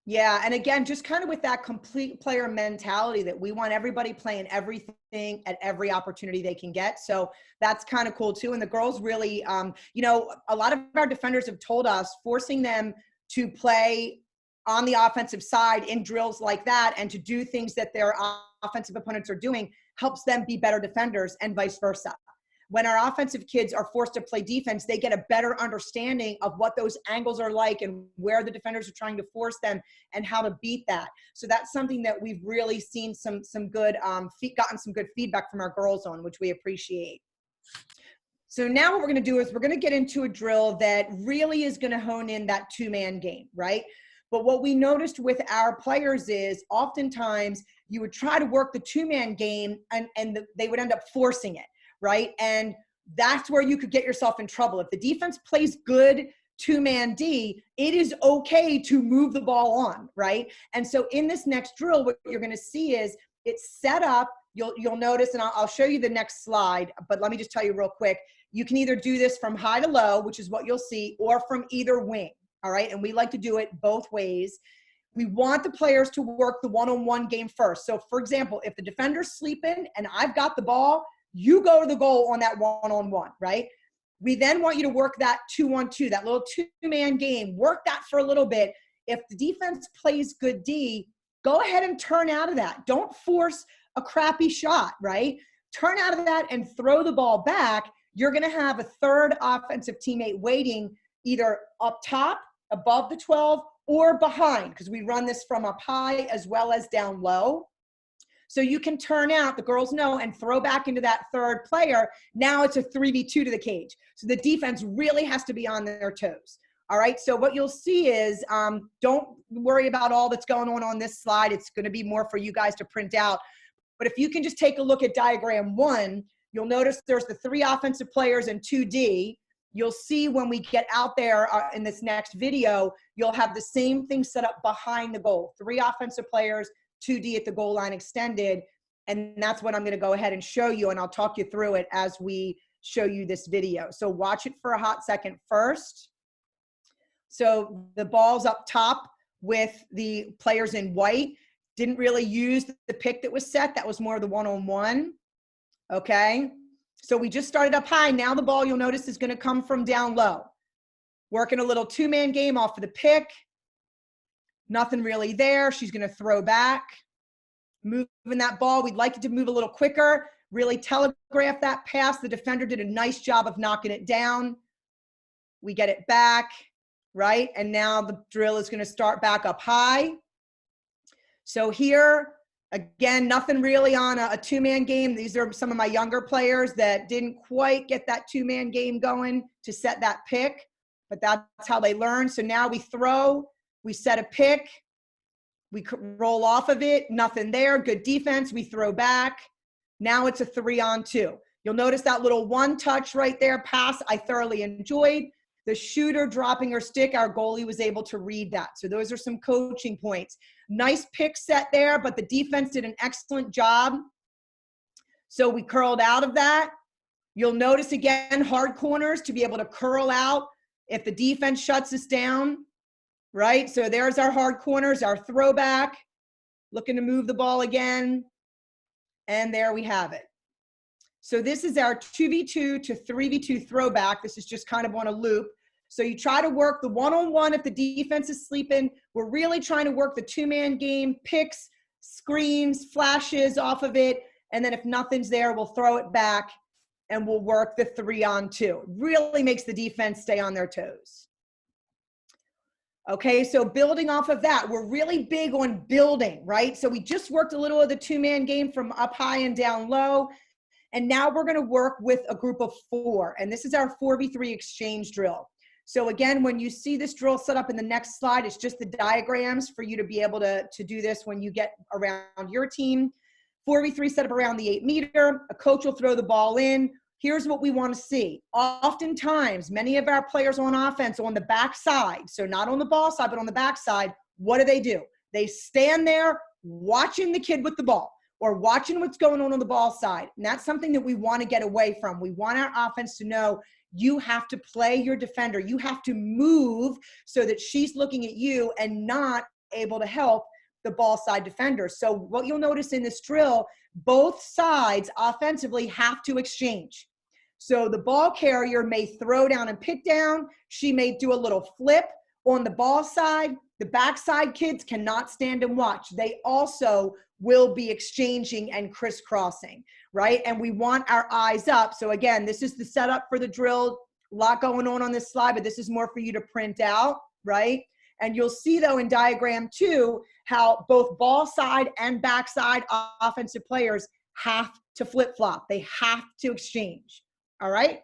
Yeah, and again, just kind of with that complete player mentality that we want everybody playing everything at every opportunity they can get. So that's kind of cool too. And the girls really, a lot of our defenders have told us forcing them to play on the offensive side in drills like that and to do things that their offensive opponents are doing helps them be better defenders and vice versa. When our offensive kids are forced to play defense, they get a better understanding of what those angles are like and where the defenders are trying to force them and how to beat that. So that's something that we've really seen some good, gotten some good feedback from our girls on, which we appreciate. So now what we're going to do is we're going to get into a drill that really is going to hone in that two-man game, right? But what we noticed with our players is oftentimes you would try to work the two-man game and they would end up forcing it. Right. And that's where you could get yourself in trouble. If the defense plays good two-man D, it is okay to move the ball on, right? And so in this next drill, what you're gonna see is it's set up, you'll notice, and I'll show you the next slide, but let me just tell you real quick, you can either do this from high to low, which is what you'll see, or from either wing, all right? And we like to do it both ways. We want the players to work the one-on-one game first. So for example, if the defender's sleeping and I've got the ball, you go to the goal on that one-on-one, right? We then want you to work that 2-on-2, that little two-man game. Work that for a little bit. If the defense plays good D, go ahead and turn out of that. Don't force a crappy shot, right? Turn out of that and throw the ball back. You're going to have a third offensive teammate waiting either up top, above the 12, or behind, because we run this from up high as well as down low. So you can turn out, the girls know, and throw back into that third player. Now it's a 3v2 to the cage. So the defense really has to be on their toes. All right, so what you'll see is, don't worry about all that's going on this slide. It's going to be more for you guys to print out. But if you can just take a look at diagram 1, you'll notice there's the 3 offensive players and 2D. You'll see when we get out there in this next video, you'll have the same thing set up behind the goal. 3 offensive players, 2D at the goal line extended. And that's what I'm going to go ahead and show you, and I'll talk you through it as we show you this video. So watch it for a hot second first. So the ball's up top with the players in white. Didn't really use the pick that was set. That was more of the one-on-one. Okay. So we just started up high. Now the ball, you'll notice, is going to come from down low. Working a little two-man game off of the pick. Nothing really there. She's going to throw back. Moving that ball. We'd like it to move a little quicker. Really telegraph that pass. The defender did a nice job of knocking it down. We get it back, right? And now the drill is going to start back up high. So here, again, nothing really on a two-man game. These are some of my younger players that didn't quite get that two-man game going to set that pick, but that's how they learn. So now we throw, we set a pick, we roll off of it, nothing there, good defense, we throw back. Now it's a 3-on-2. You'll notice that little one touch right there, pass, I thoroughly enjoyed. The shooter dropping her stick, our goalie was able to read that. So those are some coaching points. Nice pick set there, but the defense did an excellent job. So we curled out of that. You'll notice again, hard corners to be able to curl out if the defense shuts us down, right? So there's our hard corners, our throwback, looking to move the ball again. And there we have it. So this is our 2v2 to 3v2 throwback. This is just kind of on a loop. So you try to work the one-on-one if the defense is sleeping. We're really trying to work the two-man game, picks, screens, flashes off of it. And then if nothing's there, we'll throw it back and we'll work the 3-on-2. Really makes the defense stay on their toes. Okay, so building off of that, we're really big on building, right? So we just worked a little of the two-man game from up high and down low. And now we're going to work with a group of 4. And this is our 4v3 exchange drill. So again, when you see this drill set up in the next slide, it's just the diagrams for you to be able to do this when you get around your team. 4v3 set up around the 8-meter. A coach will throw the ball in. Here's what we want to see. Oftentimes, many of our players on offense on the back side, so not on the ball side, but on the back side, what do? They stand there watching the kid with the ball, or watching what's going on the ball side. And that's something that we want to get away from. We want our offense to know you have to play your defender. You have to move so that she's looking at you and not able to help the ball side defender. So what you'll notice in this drill, both sides offensively have to exchange. So the ball carrier may throw down and pick down. She may do a little flip on the ball side. The backside kids cannot stand and watch. They also will be exchanging and crisscrossing, right? And we want our eyes up. So again, this is the setup for the drill. A lot going on this slide, but this is more for you to print out, right? And you'll see though in diagram 2, how both ball side and backside offensive players have to flip-flop. They have to exchange, all right?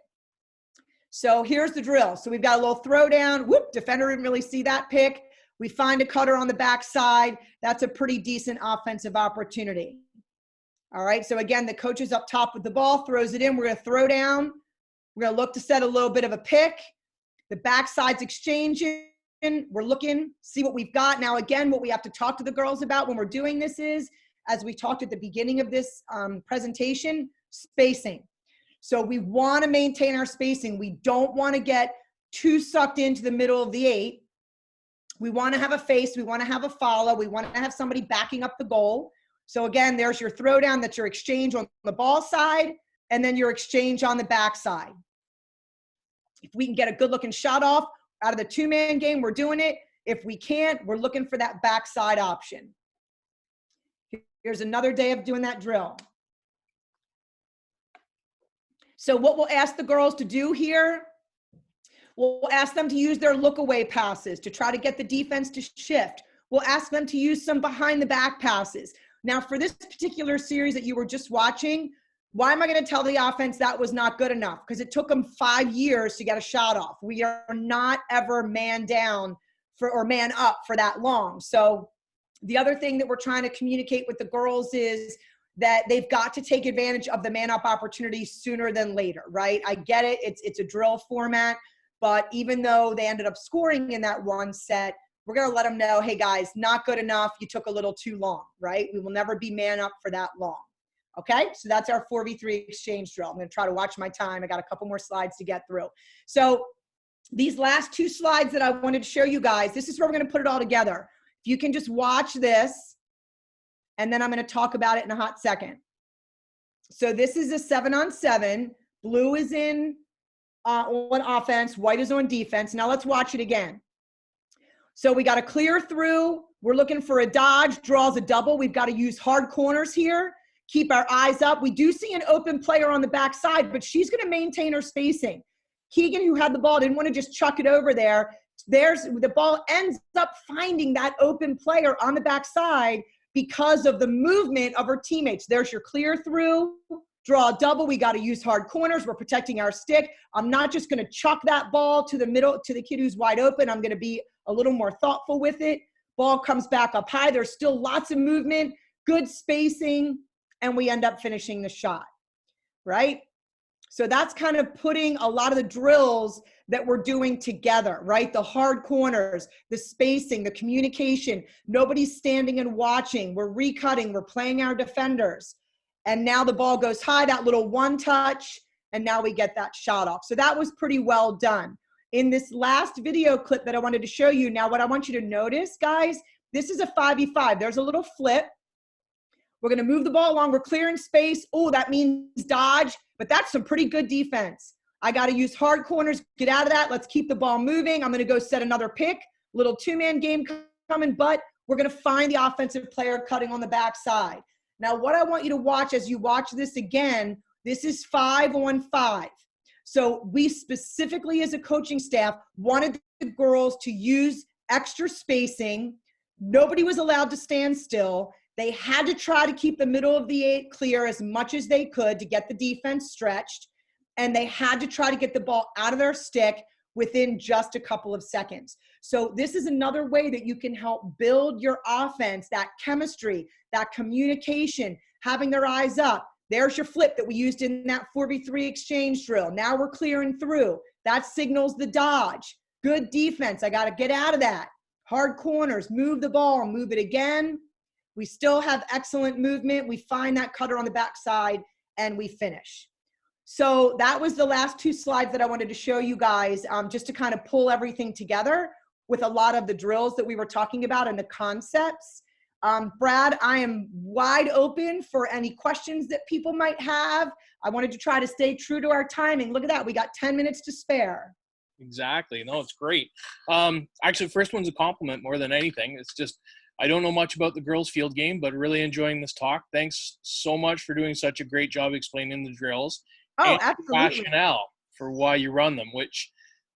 So here's the drill. So we've got a little throwdown. Whoop, defender didn't really see that pick. We find a cutter on the backside. That's a pretty decent offensive opportunity. All right, so again, the coach is up top with the ball, throws it in. We're going to throw down. We're going to look to set a little bit of a pick. The backside's exchanging. We're looking, see what we've got. Now, again, what we have to talk to the girls about when we're doing this is, as we talked at the beginning of this presentation, spacing. So we want to maintain our spacing. We don't want to get too sucked into the middle of the 8. We want to have a face. We want to have a follow. We want to have somebody backing up the goal. So again, there's your throwdown. That's your exchange on the ball side, and then your exchange on the back side. If we can get a good looking shot off out of the 2-man game, we're doing it. If we can't, we're looking for that backside option. Here's another day of doing that drill. So what we'll ask the girls to do here, we'll ask them to use their look away passes to try to get the defense to shift. We'll ask them to use some behind the back passes. Now for this particular series that you were just watching, why am I going to tell the offense that was not good enough? Because it took them 5 years to get a shot off. We are not ever man down or man up for that long. So the other thing that we're trying to communicate with the girls is that they've got to take advantage of the man up opportunity sooner than later, right? I get it. It's a drill format, but even though they ended up scoring in that one set, we're going to let them know, hey guys, not good enough. You took a little too long, right? We will never be man up for that long. Okay, so that's our 4v3 exchange drill. I'm going to try to watch my time. I got a couple more slides to get through. So these last 2 slides that I wanted to show you guys, this is where we're going to put it all together. If you can just watch this, and then I'm going to talk about it in a hot second. So this is a 7-on-7. Blue is on offense. White is on defense. Now let's watch it again. So we got to clear through. We're looking for a dodge, draws a double. We've got to use hard corners here. Keep our eyes up. We do see an open player on the backside, but she's going to maintain her spacing. Keegan, who had the ball, didn't want to just chuck it over there. The ball ends up finding that open player on the backside because of the movement of her teammates. There's your clear through, draw a double. We got to use hard corners. We're protecting our stick. I'm not just going to chuck that ball to the middle, to the kid who's wide open. I'm going to be a little more thoughtful with it. Ball comes back up high. There's still lots of movement, good spacing, and we end up finishing the shot, right? So that's kind of putting a lot of the drills that we're doing together, right? The hard corners, the spacing, the communication. Nobody's standing and watching. We're recutting. We're playing our defenders. And now the ball goes high, that little one touch, and now we get that shot off. So that was pretty well done. In this last video clip that I wanted to show you, now what I want you to notice, guys, this is a 5v5. There's a little flip. We're going to move the ball along. We're clearing space. Oh, that means dodge, but that's some pretty good defense. I got to use hard corners. Get out of that. Let's keep the ball moving. I'm going to go set another pick. Little 2-man game coming, but we're going to find the offensive player cutting on the backside. Now, what I want you to watch as you watch this again, this is 5-on-5. So we specifically as a coaching staff wanted the girls to use extra spacing. Nobody was allowed to stand still. They had to try to keep the middle of the 8 clear as much as they could to get the defense stretched. And they had to try to get the ball out of their stick within just a couple of seconds. So this is another way that you can help build your offense, that chemistry, that communication, having their eyes up. There's your flip that we used in that 4v3 exchange drill. Now we're clearing through. That signals the dodge. Good defense. I got to get out of that. Hard corners, move the ball, move it again. We still have excellent movement. We find that cutter on the backside and we finish. So that was the last 2 slides that I wanted to show you guys, just to kind of pull everything together with a lot of the drills that we were talking about and the concepts. Brad, I am wide open for any questions that people might have. I wanted to try to stay true to our timing. Look at that. We got 10 minutes to spare. Exactly. No, it's great. Actually, first one's a compliment more than anything. It's just, I don't know much about the girls' field game, but really enjoying this talk. Thanks so much for doing such a great job explaining the drills. Oh, and absolutely. Rationale for why you run them, which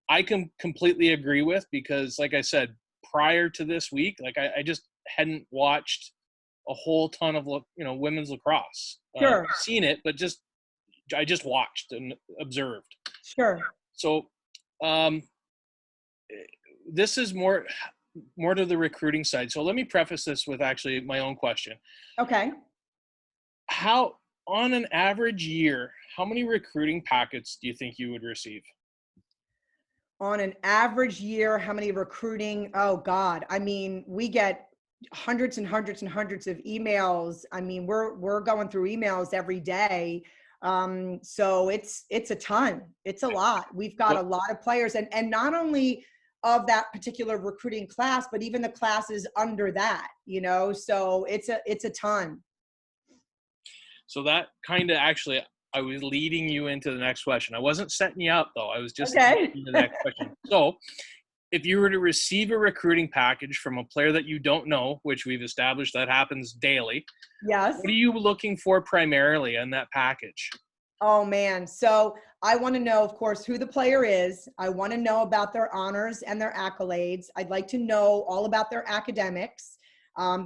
I can completely agree with because, like I said, prior to this week, like I just hadn't watched a whole ton of women's lacrosse. Sure. Seen it, but I just watched and observed. Sure. So this is more to the recruiting side. So let me preface this with actually my own question. Okay. How, on an average year, how many recruiting packets do you think you would receive? On an average year, how many recruiting? Oh God. I mean, we get hundreds and hundreds and hundreds of emails. I mean, we're going through emails every day. So it's a ton. It's a lot. We've got a What lot of players, and not only of that particular recruiting class, but even the classes under that, you know, so it's a ton. So that kind of actually, I was leading you into the next question. I wasn't setting you up though. I was just leading Okay. you to the next question. So if you were to receive a recruiting package from a player that you don't know, which we've established that happens daily, what Yes. are you looking for primarily in that package? Oh man. So I want to know, of course, who the player is. I want to know about their honors and their accolades. I'd like to know all about their academics.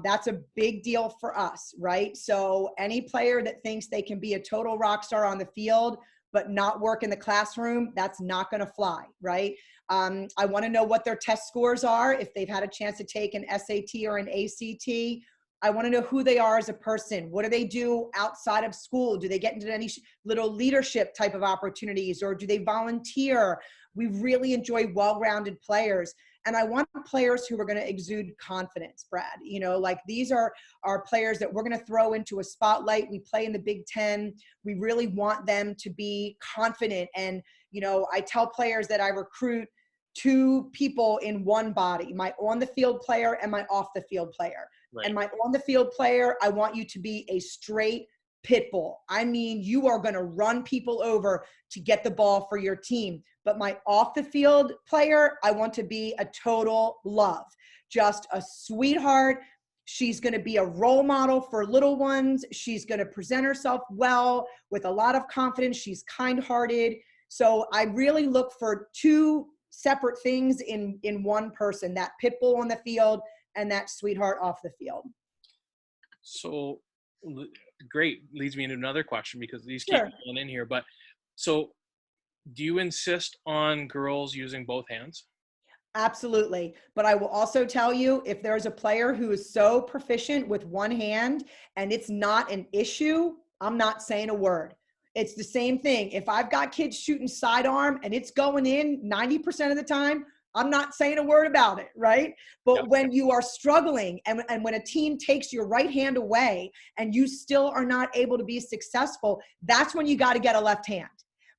That's a big deal for us, right? So any player that thinks they can be a total rock star on the field, but not work in the classroom, that's not going to fly, right? I want to know what their test scores are, if they've had a chance to take an SAT or an ACT. I want to know who they are as a person. What do they do outside of school? Do they get into any little leadership type of opportunities, or do they volunteer? We really enjoy well-rounded players. And I want players who are going to exude confidence, Brad. You know, like these are our players that we're going to throw into a spotlight. We play in the Big Ten. We really want them to be confident. And, you know, I tell players that I recruit two people in one body, my on the field player and my off the field player. Right. And my on the field player, I want you to be a straight pit bull. I mean, you are going to run people over to get the ball for your team. But my off the field player, I want to be a total love, just a sweetheart. She's going to be a role model for little ones. She's going to present herself well with a lot of confidence. She's kind-hearted. So I really look for two separate things in one person, that pit bull on the field and that sweetheart off the field. So great. Leads me into another question because these keep Sure. going in here. But so do you insist on girls using both hands? Absolutely. But I will also tell you, if there's a player who is so proficient with one hand and it's not an issue, I'm not saying a word. It's the same thing. If I've got kids shooting sidearm and it's going in 90% of the time, I'm not saying a word about it, right? Yep. But when you are struggling and when a team takes your right hand away and you still are not able to be successful, that's when you got to get a left hand.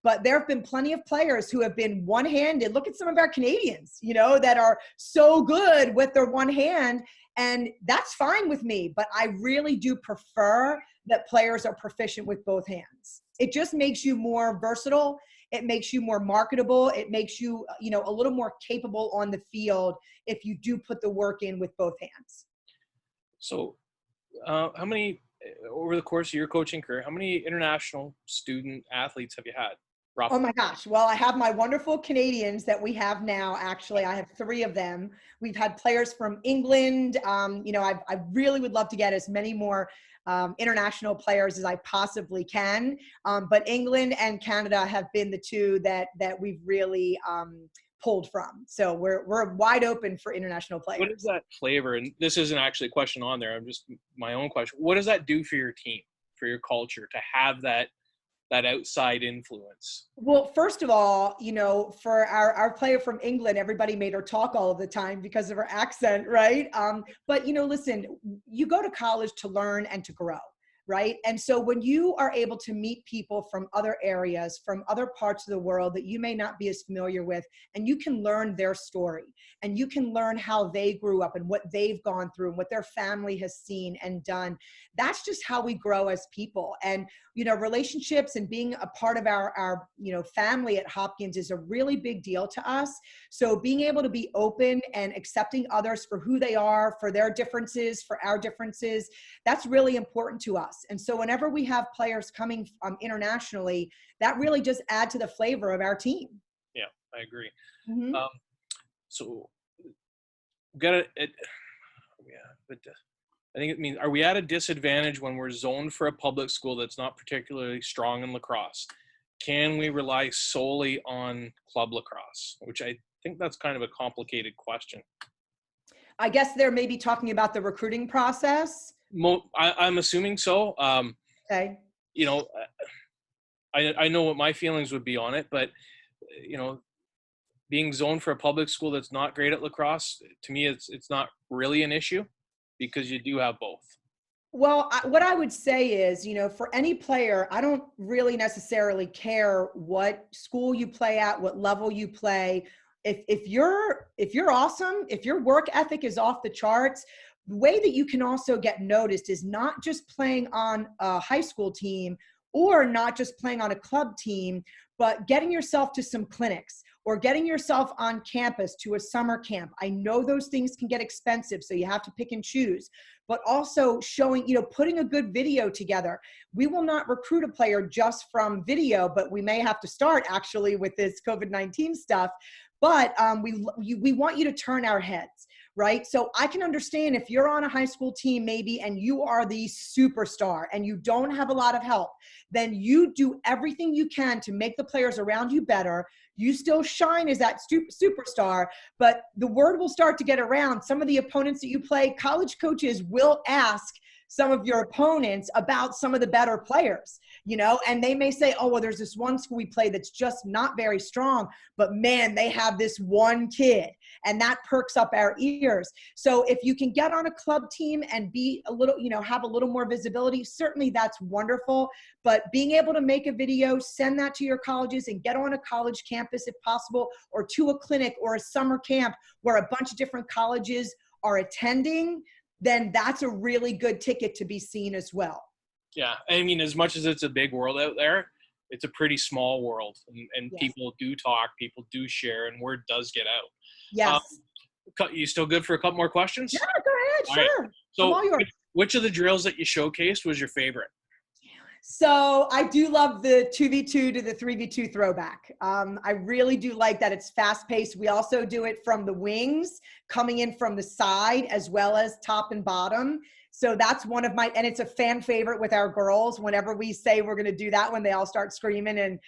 But there have been plenty of players who have been one-handed. Look at some of our Canadians, you know, that are so good with their one hand, and that's fine with me. But I really do prefer that players are proficient with both hands. It just makes you more versatile. It makes you more marketable. It makes you, you know, a little more capable on the field if you do put the work in with both hands. So how many, over the course of your coaching career, how many international student athletes have you had? Oh Roughly? my gosh. Well, I have my wonderful Canadians that we have now. Actually, I have three of them. We've had players from England. You know, I really would love to get as many more international players as I possibly can. But England and Canada have been the two that we've really pulled from. So we're wide open for international players. What is that flavor? And this isn't actually a question on there. I'm just my own question. What does that do for your team, for your culture, to have that outside influence? Well, first of all, you know, for our player from England, everybody made her talk all of the time because of her accent, right? But, you know, listen, you go to college to learn and to grow, right? And so when you are able to meet people from other areas, from other parts of the world that you may not be as familiar with, and you can learn their story, and you can learn how they grew up and what they've gone through and what their family has seen and done, that's just how we grow as people. And you know, relationships and being a part of our you know, family at Hopkins is a really big deal to us. So being able to be open and accepting others for who they are, for their differences, for our differences, that's really important to us. And so whenever we have players coming internationally, that really just adds to the flavor of our team. Yeah, I agree. Mm-hmm. So got it. Yeah, but I think it means, are we at a disadvantage when we're zoned for a public school that's not particularly strong in lacrosse? Can we rely solely on club lacrosse? Which I think that's kind of a complicated question. I guess they're maybe talking about the recruiting process. I'm assuming so. Okay. You know, I know what my feelings would be on it, but you know, being zoned for a public school that's not great at lacrosse, to me, it's not really an issue because you do have both. Well, what I would say is, for any player, I don't really necessarily care what school you play at, what level you play. If you're awesome, if your work ethic is off the charts, the way that you can also get noticed is not just playing on a high school team or not just playing on a club team, but getting yourself to some clinics or getting yourself on campus to a summer camp. I know those things can get expensive, so you have to pick and choose, but also showing, putting a good video together. We will not recruit a player just from video, but we may have to start actually with this COVID-19 stuff. But we want you to turn our heads, right? So I can understand if you're on a high school team maybe and you are the superstar and you don't have a lot of help, then you do everything you can to make the players around you better. You still shine as that superstar, but the word will start to get around. Some of the opponents that you play, college coaches will ask some of your opponents about some of the better players, and they may say, oh, well, there's this one school we play that's just not very strong, but man, they have this one kid, and that perks up our ears. So if you can get on a club team and be a little, have a little more visibility, certainly that's wonderful. But being able to make a video, send that to your colleges and get on a college campus if possible, or to a clinic or a summer camp where a bunch of different colleges are attending, then that's a really good ticket to be seen as well. Yeah. I mean, as much as it's a big world out there, it's a pretty small world, and Yes. people do talk, people do share, and word does get out. Yes. You still good for a couple more questions? Yeah, go ahead. All Sure. right. So I'm all yours. which of the drills that you showcased was your favorite? So I do love the 2v2 to the 3v2 throwback. I really do like that it's fast paced. We also do it from the wings, coming in from the side, as well as top and bottom. So that's one of and it's a fan favorite with our girls. Whenever we say we're going to do that, when they all start screaming and,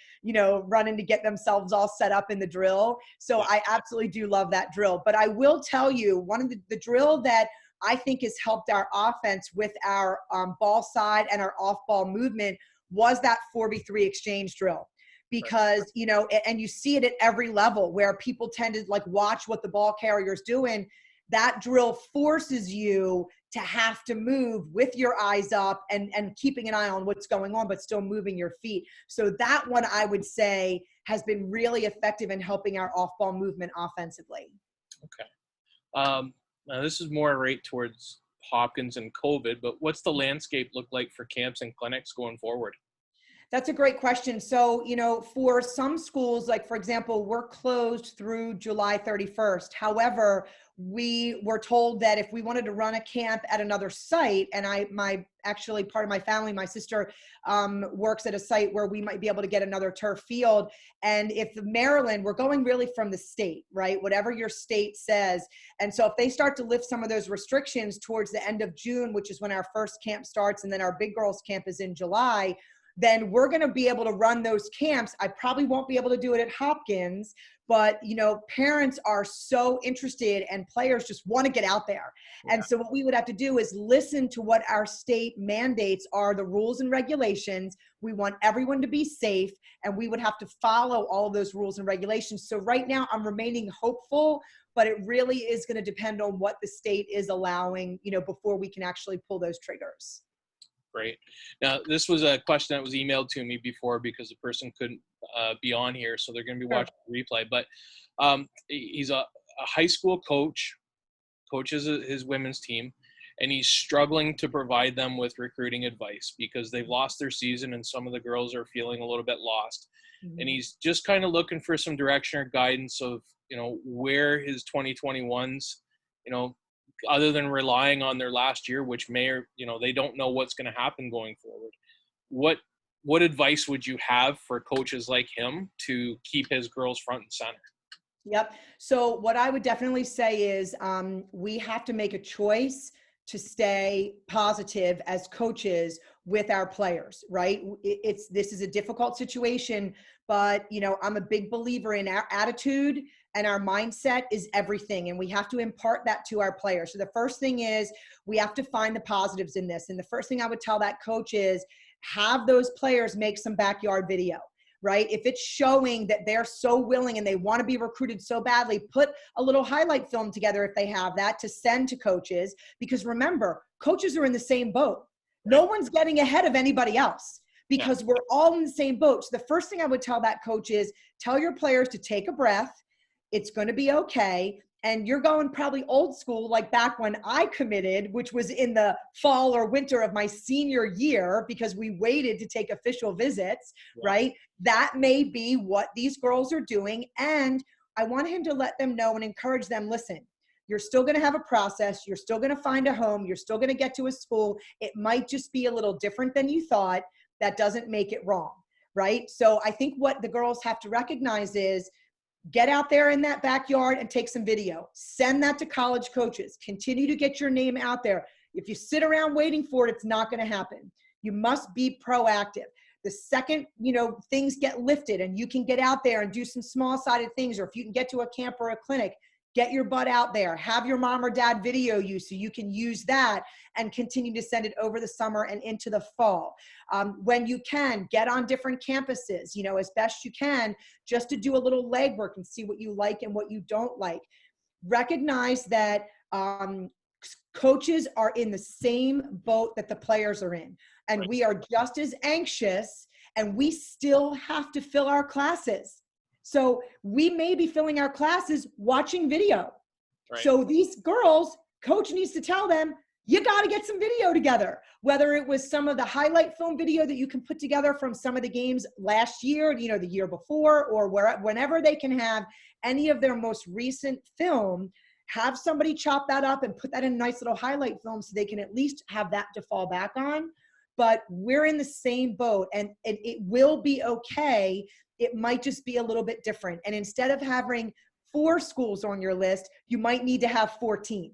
running to get themselves all set up in the drill. So I absolutely do love that drill. But I will tell you, one of the drill that I think has helped our offense with our ball side and our off ball movement was that 4v3 exchange drill. Because, and you see it at every level where people tend to watch what the ball carrier's doing. That drill forces you to have to move with your eyes up and keeping an eye on what's going on, but still moving your feet. So that one, I would say, has been really effective in helping our off ball movement offensively. Okay. Now, this is more right towards Hopkins and COVID, but what's the landscape look like for camps and clinics going forward? That's a great question. So, for some schools, like for example, we're closed through July 31st. However, we were told that if we wanted to run a camp at another site, and actually part of my family, my sister works at a site where we might be able to get another turf field. And if Maryland, we're going really from the state, right? Whatever your state says. And so if they start to lift some of those restrictions towards the end of June, which is when our first camp starts, and then our big girls camp is in July, then we're going to be able to run those camps. I probably won't be able to do it at Hopkins, but parents are so interested and players just want to get out there. Yeah. And so what we would have to do is listen to what our state mandates are, the rules and regulations. We want everyone to be safe, and we would have to follow all of those rules and regulations. So right now I'm remaining hopeful, but it really is going to depend on what the state is allowing, before we can actually pull those triggers. Great. Now, this was a question that was emailed to me before because the person couldn't be on here, so they're going to be watching the replay. But he's a high school coaches his women's team, and he's struggling to provide them with recruiting advice because they've lost their season and some of the girls are feeling a little bit lost. Mm-hmm. And he's just kind of looking for some direction or guidance of, where his 2021s, other than relying on their last year, which may or, they don't know what's going to happen going forward. What advice would you have for coaches like him to keep his girls front and center? Yep. So what I would definitely say is we have to make a choice to stay positive as coaches with our players, right? This is a difficult situation, but I'm a big believer in our attitude, and our mindset is everything. And we have to impart that to our players. So the first thing is we have to find the positives in this. And the first thing I would tell that coach is have those players make some backyard video. right? If it's showing that they're so willing and they want to be recruited so badly, put a little highlight film together if they have that to send to coaches, because remember, coaches are in the same boat. No one's getting ahead of anybody else because we're all in the same boat. So the first thing I would tell that coach is tell your players to take a breath. It's going to be okay. And you're going probably old school, like back when I committed, which was in the fall or winter of my senior year, because we waited to take official visits, right? That may be what these girls are doing. And I want him to let them know and encourage them, listen, you're still going to have a process. You're still going to find a home. You're still going to get to a school. It might just be a little different than you thought. That doesn't make it wrong, right? So I think what the girls have to recognize is, get out there in that backyard and take some video. Send that to college coaches. Continue to get your name out there. If you sit around waiting for it, it's not going to happen. You must be proactive. The second, things get lifted and you can get out there and do some small-sided things, or if you can get to a camp or a clinic, get your butt out there. Have your mom or dad video you so you can use that and continue to send it over the summer and into the fall. When you can, get on different campuses, as best you can, just to do a little legwork and see what you like and what you don't like. Recognize that coaches are in the same boat that the players are in. And we are just as anxious, and we still have to fill our classes. So we may be filling our classes watching video. Right. So these girls, coach needs to tell them, you got to get some video together, whether it was some of the highlight film video that you can put together from some of the games last year, the year before, or whenever they can have any of their most recent film, have somebody chop that up and put that in a nice little highlight film so they can at least have that to fall back on. But we're in the same boat, and it will be okay. It might just be a little bit different. And instead of having 4 schools on your list, you might need to have 14,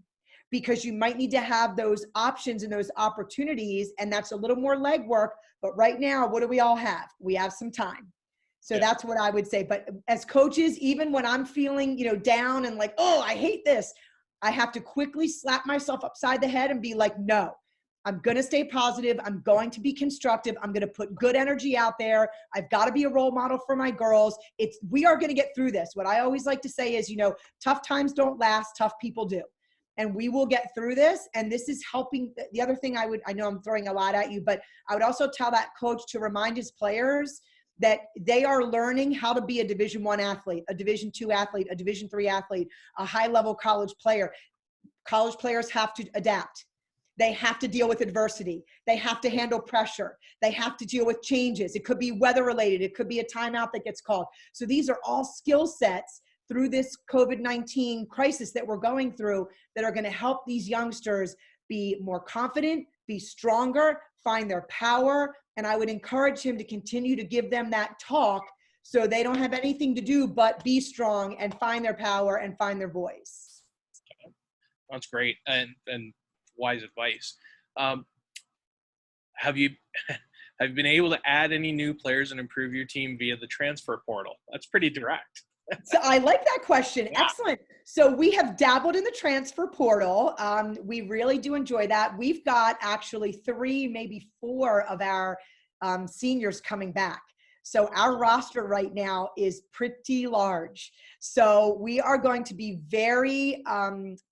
because you might need to have those options and those opportunities. And that's a little more legwork. But right now, what do we all have? We have some time. So that's what I would say. But as coaches, even when I'm feeling, down and like, oh, I hate this, I have to quickly slap myself upside the head and be like, no, I'm going to stay positive. I'm going to be constructive. I'm going to put good energy out there. I've got to be a role model for my girls. We are going to get through this. What I always like to say is, tough times don't last, tough people do. And we will get through this. And this is helping. The other thing I know I'm throwing a lot at you, but I would also tell that coach to remind his players that they are learning how to be a Division I athlete, a Division II athlete, a Division III athlete, a high-level college player. College players have to adapt. They have to deal with adversity. They have to handle pressure. They have to deal with changes. It could be weather related. It could be a timeout that gets called. So these are all skill sets through this COVID-19 crisis that we're going through that are going to help these youngsters be more confident, be stronger, find their power. And I would encourage him to continue to give them that talk so they don't have anything to do but be strong and find their power and find their voice. That's great and wise advice. Have you been able to add any new players and improve your team via the transfer portal? That's pretty direct. So I like that question. Yeah. Excellent. So we have dabbled in the transfer portal. We really do enjoy that. We've got actually 3, maybe 4 of our seniors coming back. So our roster right now is pretty large. So we are going to be very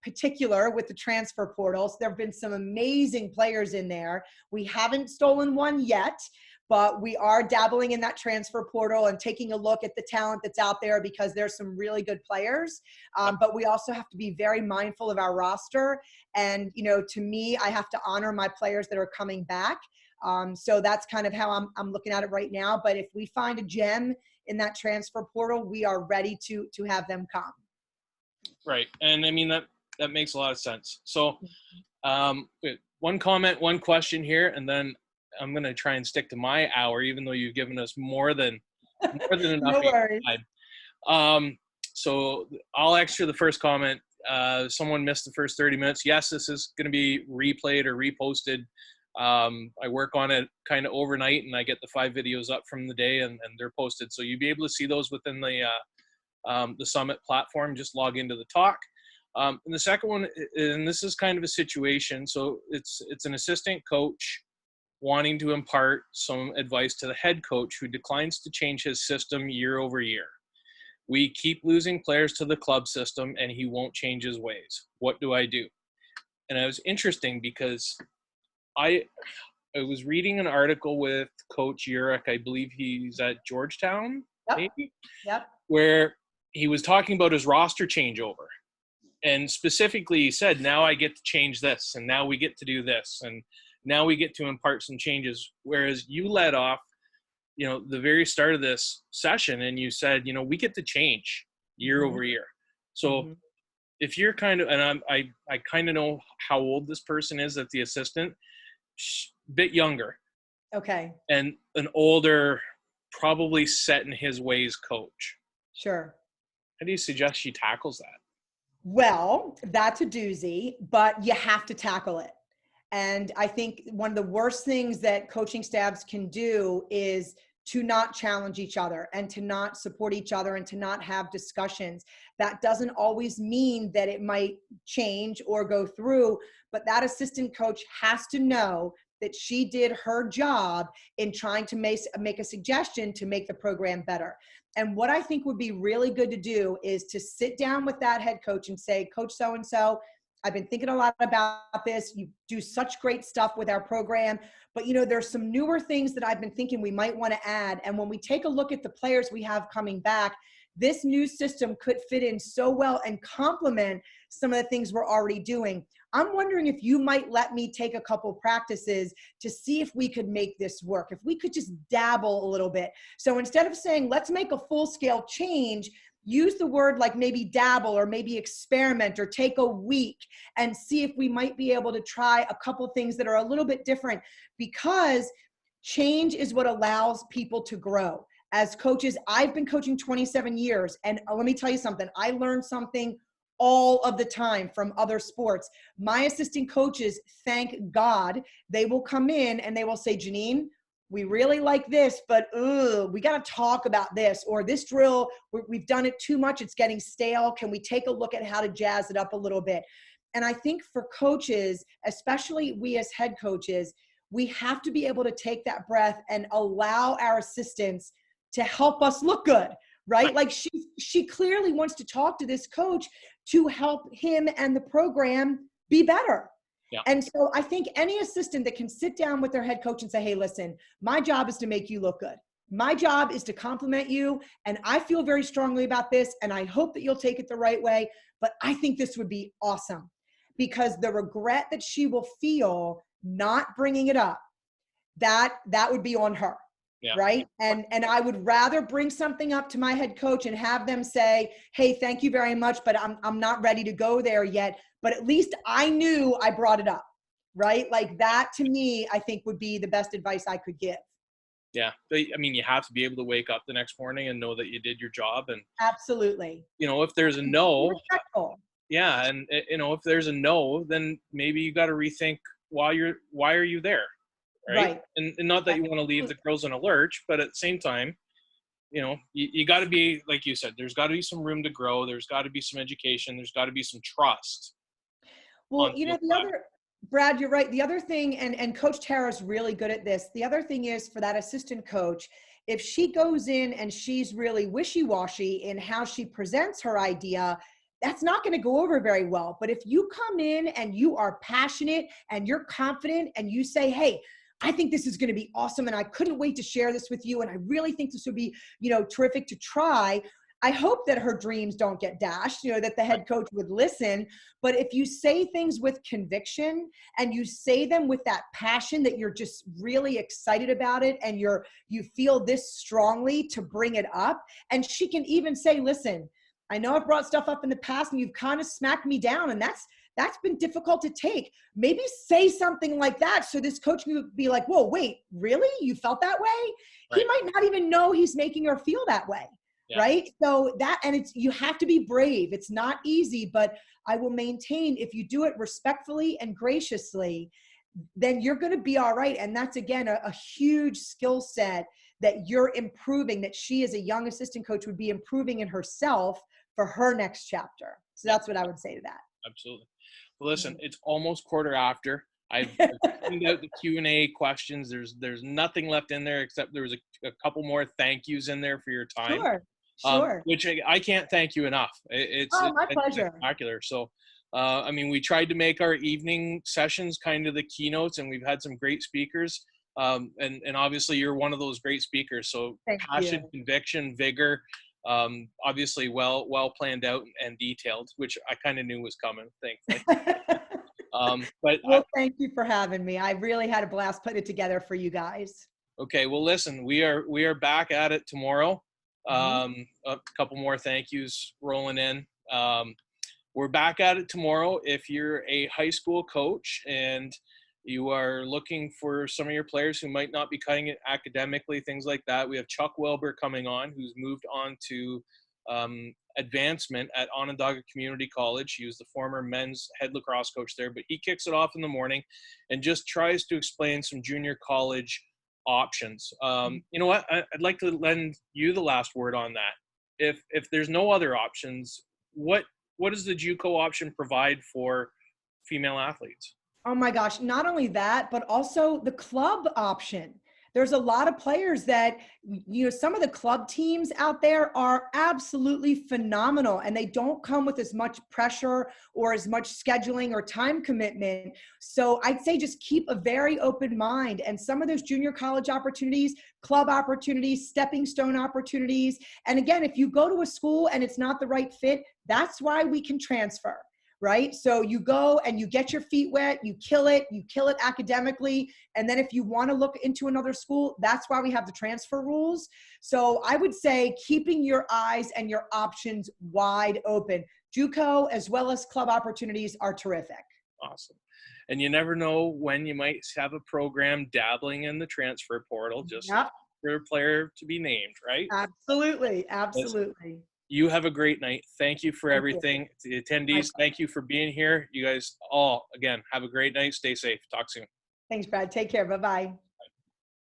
particular with the transfer portals. There have been some amazing players in there. We haven't stolen one yet, but we are dabbling in that transfer portal and taking a look at the talent that's out there because there's some really good players. But we also have to be very mindful of our roster. And, to me, I have to honor my players that are coming back. So that's kind of how I'm looking at it right now. But if we find a gem in that transfer portal, we are ready to have them come. Right. And I mean, that makes a lot of sense. So one comment, one question here, and then I'm going to try and stick to my hour, even though you've given us more than enough. No worries. Time. So I'll answer the first comment. Someone missed the first 30 minutes. Yes, this is going to be replayed or reposted. I work on it kind of overnight, and I get the 5 videos up from the day, and they're posted. So you'll be able to see those within the Summit platform. Just log into the talk. And the second one, and this is kind of a situation. So it's an assistant coach wanting to impart some advice to the head coach who declines to change his system year over year. We keep losing players to the club system and he won't change his ways. What do I do? And it was interesting because I was reading an article with Coach Urich, I believe he's at Georgetown, Yep. maybe, Yep. where he was talking about his roster changeover. And specifically he said, now I get to change this, and now we get to do this, and now we get to impart some changes. Whereas you led off, the very start of this session and you said, we get to change year over year. So if you're kind of, and I kind of know how old this person is, that the assistant, bit younger. Okay. And an older, probably set in his ways coach. Sure. How do you suggest she tackles that? Well, that's a doozy, but you have to tackle it. And I think one of the worst things that coaching staffs can do is to not challenge each other and to not support each other and to not have discussions. That doesn't always mean that it might change or go through, but that assistant coach has to know that she did her job in trying to make a suggestion to make the program better. And what I think would be really good to do is to sit down with that head coach and say, Coach so-and-so, I've been thinking a lot about this. You do such great stuff with our program, but there's some newer things that I've been thinking we might want to add. And when we take a look at the players we have coming back, this new system could fit in so well and complement some of the things we're already doing. I'm wondering if you might let me take a couple practices to see if we could make this work, if we could just dabble a little bit. So instead of saying, let's make a full-scale change, use the word like maybe dabble or maybe experiment or take a week and see if we might be able to try a couple things that are a little bit different, because change is what allows people to grow. As coaches, I've been coaching 27 years, and let me tell you something, I learned something all of the time from other sports. My assistant coaches, thank God, they will come in and they will say, Janine, we really like this, but we got to talk about this, or this drill, we've done it too much, it's getting stale. Can we take a look at how to jazz it up a little bit? And I think for coaches, especially we as head coaches, we have to be able to take that breath and allow our assistants to help us look good, right? Like she clearly wants to talk to this coach to help him and the program be better. Yeah. And so I think any assistant that can sit down with their head coach and say, hey, listen, my job is to make you look good. My job is to compliment you. And I feel very strongly about this. And I hope that you'll take it the right way. But I think this would be awesome, because the regret that she will feel not bringing it up, that would be on her. Yeah. Right. And I would rather bring something up to my head coach and have them say, hey, thank you very much, but I'm not ready to go there yet. But at least I knew I brought it up. Right. Like that, to me, I think would be the best advice I could give. Yeah. I mean, you have to be able to wake up the next morning and know that you did your job. And absolutely. If there's a no, yeah. And if there's a no, then maybe you got to rethink why are you there? Right. And not that you want to leave the girls in a lurch, but at the same time, you got to be, like you said, there's got to be some room to grow. There's got to be some education. There's got to be some trust. Well, Brad, you're right. The other thing, and Coach Tara's really good at this. The other thing is, for that assistant coach, if she goes in and she's really wishy-washy in how she presents her idea, that's not going to go over very well. But if you come in and you are passionate and you're confident and you say, hey, I think this is going to be awesome, and I couldn't wait to share this with you, and I really think this would be, terrific to try. I hope that her dreams don't get dashed, that the head coach would listen. But if you say things with conviction and you say them with that passion that you're just really excited about it, and you feel this strongly to bring it up, and she can even say, listen, I know I've brought stuff up in the past and you've kind of smacked me down, and that's been difficult to take. Maybe say something like that so this coach can be like, whoa, wait, really? You felt that way? Right. He might not even know he's making her feel that way. Yeah. Right? So you have to be brave. It's not easy, but I will maintain, if you do it respectfully and graciously, then you're going to be all right. And that's, again, a huge skill set that you're improving, that she as a young assistant coach would be improving in herself for her next chapter. So that's what I would say to that. Absolutely. Well, listen, it's almost quarter after. I've cleaned out the Q&A questions. There's nothing left in there except there was a couple more thank yous in there for your time. Sure, sure. Which I can't thank you enough. Oh, my It's pleasure. spectacular. So, I mean, we tried to make our evening sessions kind of the keynotes, and we've had some great speakers. And obviously, you're one of those great speakers. So, Thank passion, you. conviction, vigor, obviously well planned out and detailed, which I kind of knew was coming, thankfully. But Well, thank you for having me. I really had a blast putting it together for you guys. okay, well, listen, we are back at it tomorrow. Mhm. A couple more thank yous rolling in. We're back at it tomorrow. If you're a high school coach and you are looking for some of your players who might not be cutting it academically, things like that, we have Chuck Wilbur coming on, who's moved on to advancement at Onondaga Community College. He was the former men's head lacrosse coach there, but he kicks it off in the morning and just tries to explain some junior college options. You know what? I'd like to lend you the last word on that. If there's no other options, what does the JUCO option provide for female athletes? Oh my gosh, not only that, but also the club option. There's a lot of players that, some of the club teams out there are absolutely phenomenal, and they don't come with as much pressure or as much scheduling or time commitment. So I'd say just keep a very open mind. And some of those junior college opportunities, club opportunities, stepping stone opportunities. And again, if you go to a school and it's not the right fit, that's why we can transfer. Right? So you go and you get your feet wet, you kill it academically. And then if you want to look into another school, that's why we have the transfer rules. So I would say keeping your eyes and your options wide open. JUCO as well as club opportunities are terrific. Awesome. And you never know when you might have a program dabbling in the transfer portal, just Yep. for a player to be named, right? Absolutely. Absolutely. You have a great night. Thank you for everything. To the attendees, thank you for being here. You guys all, again, have a great night. Stay safe. Talk soon. Thanks, Brad. Take care. Bye-bye.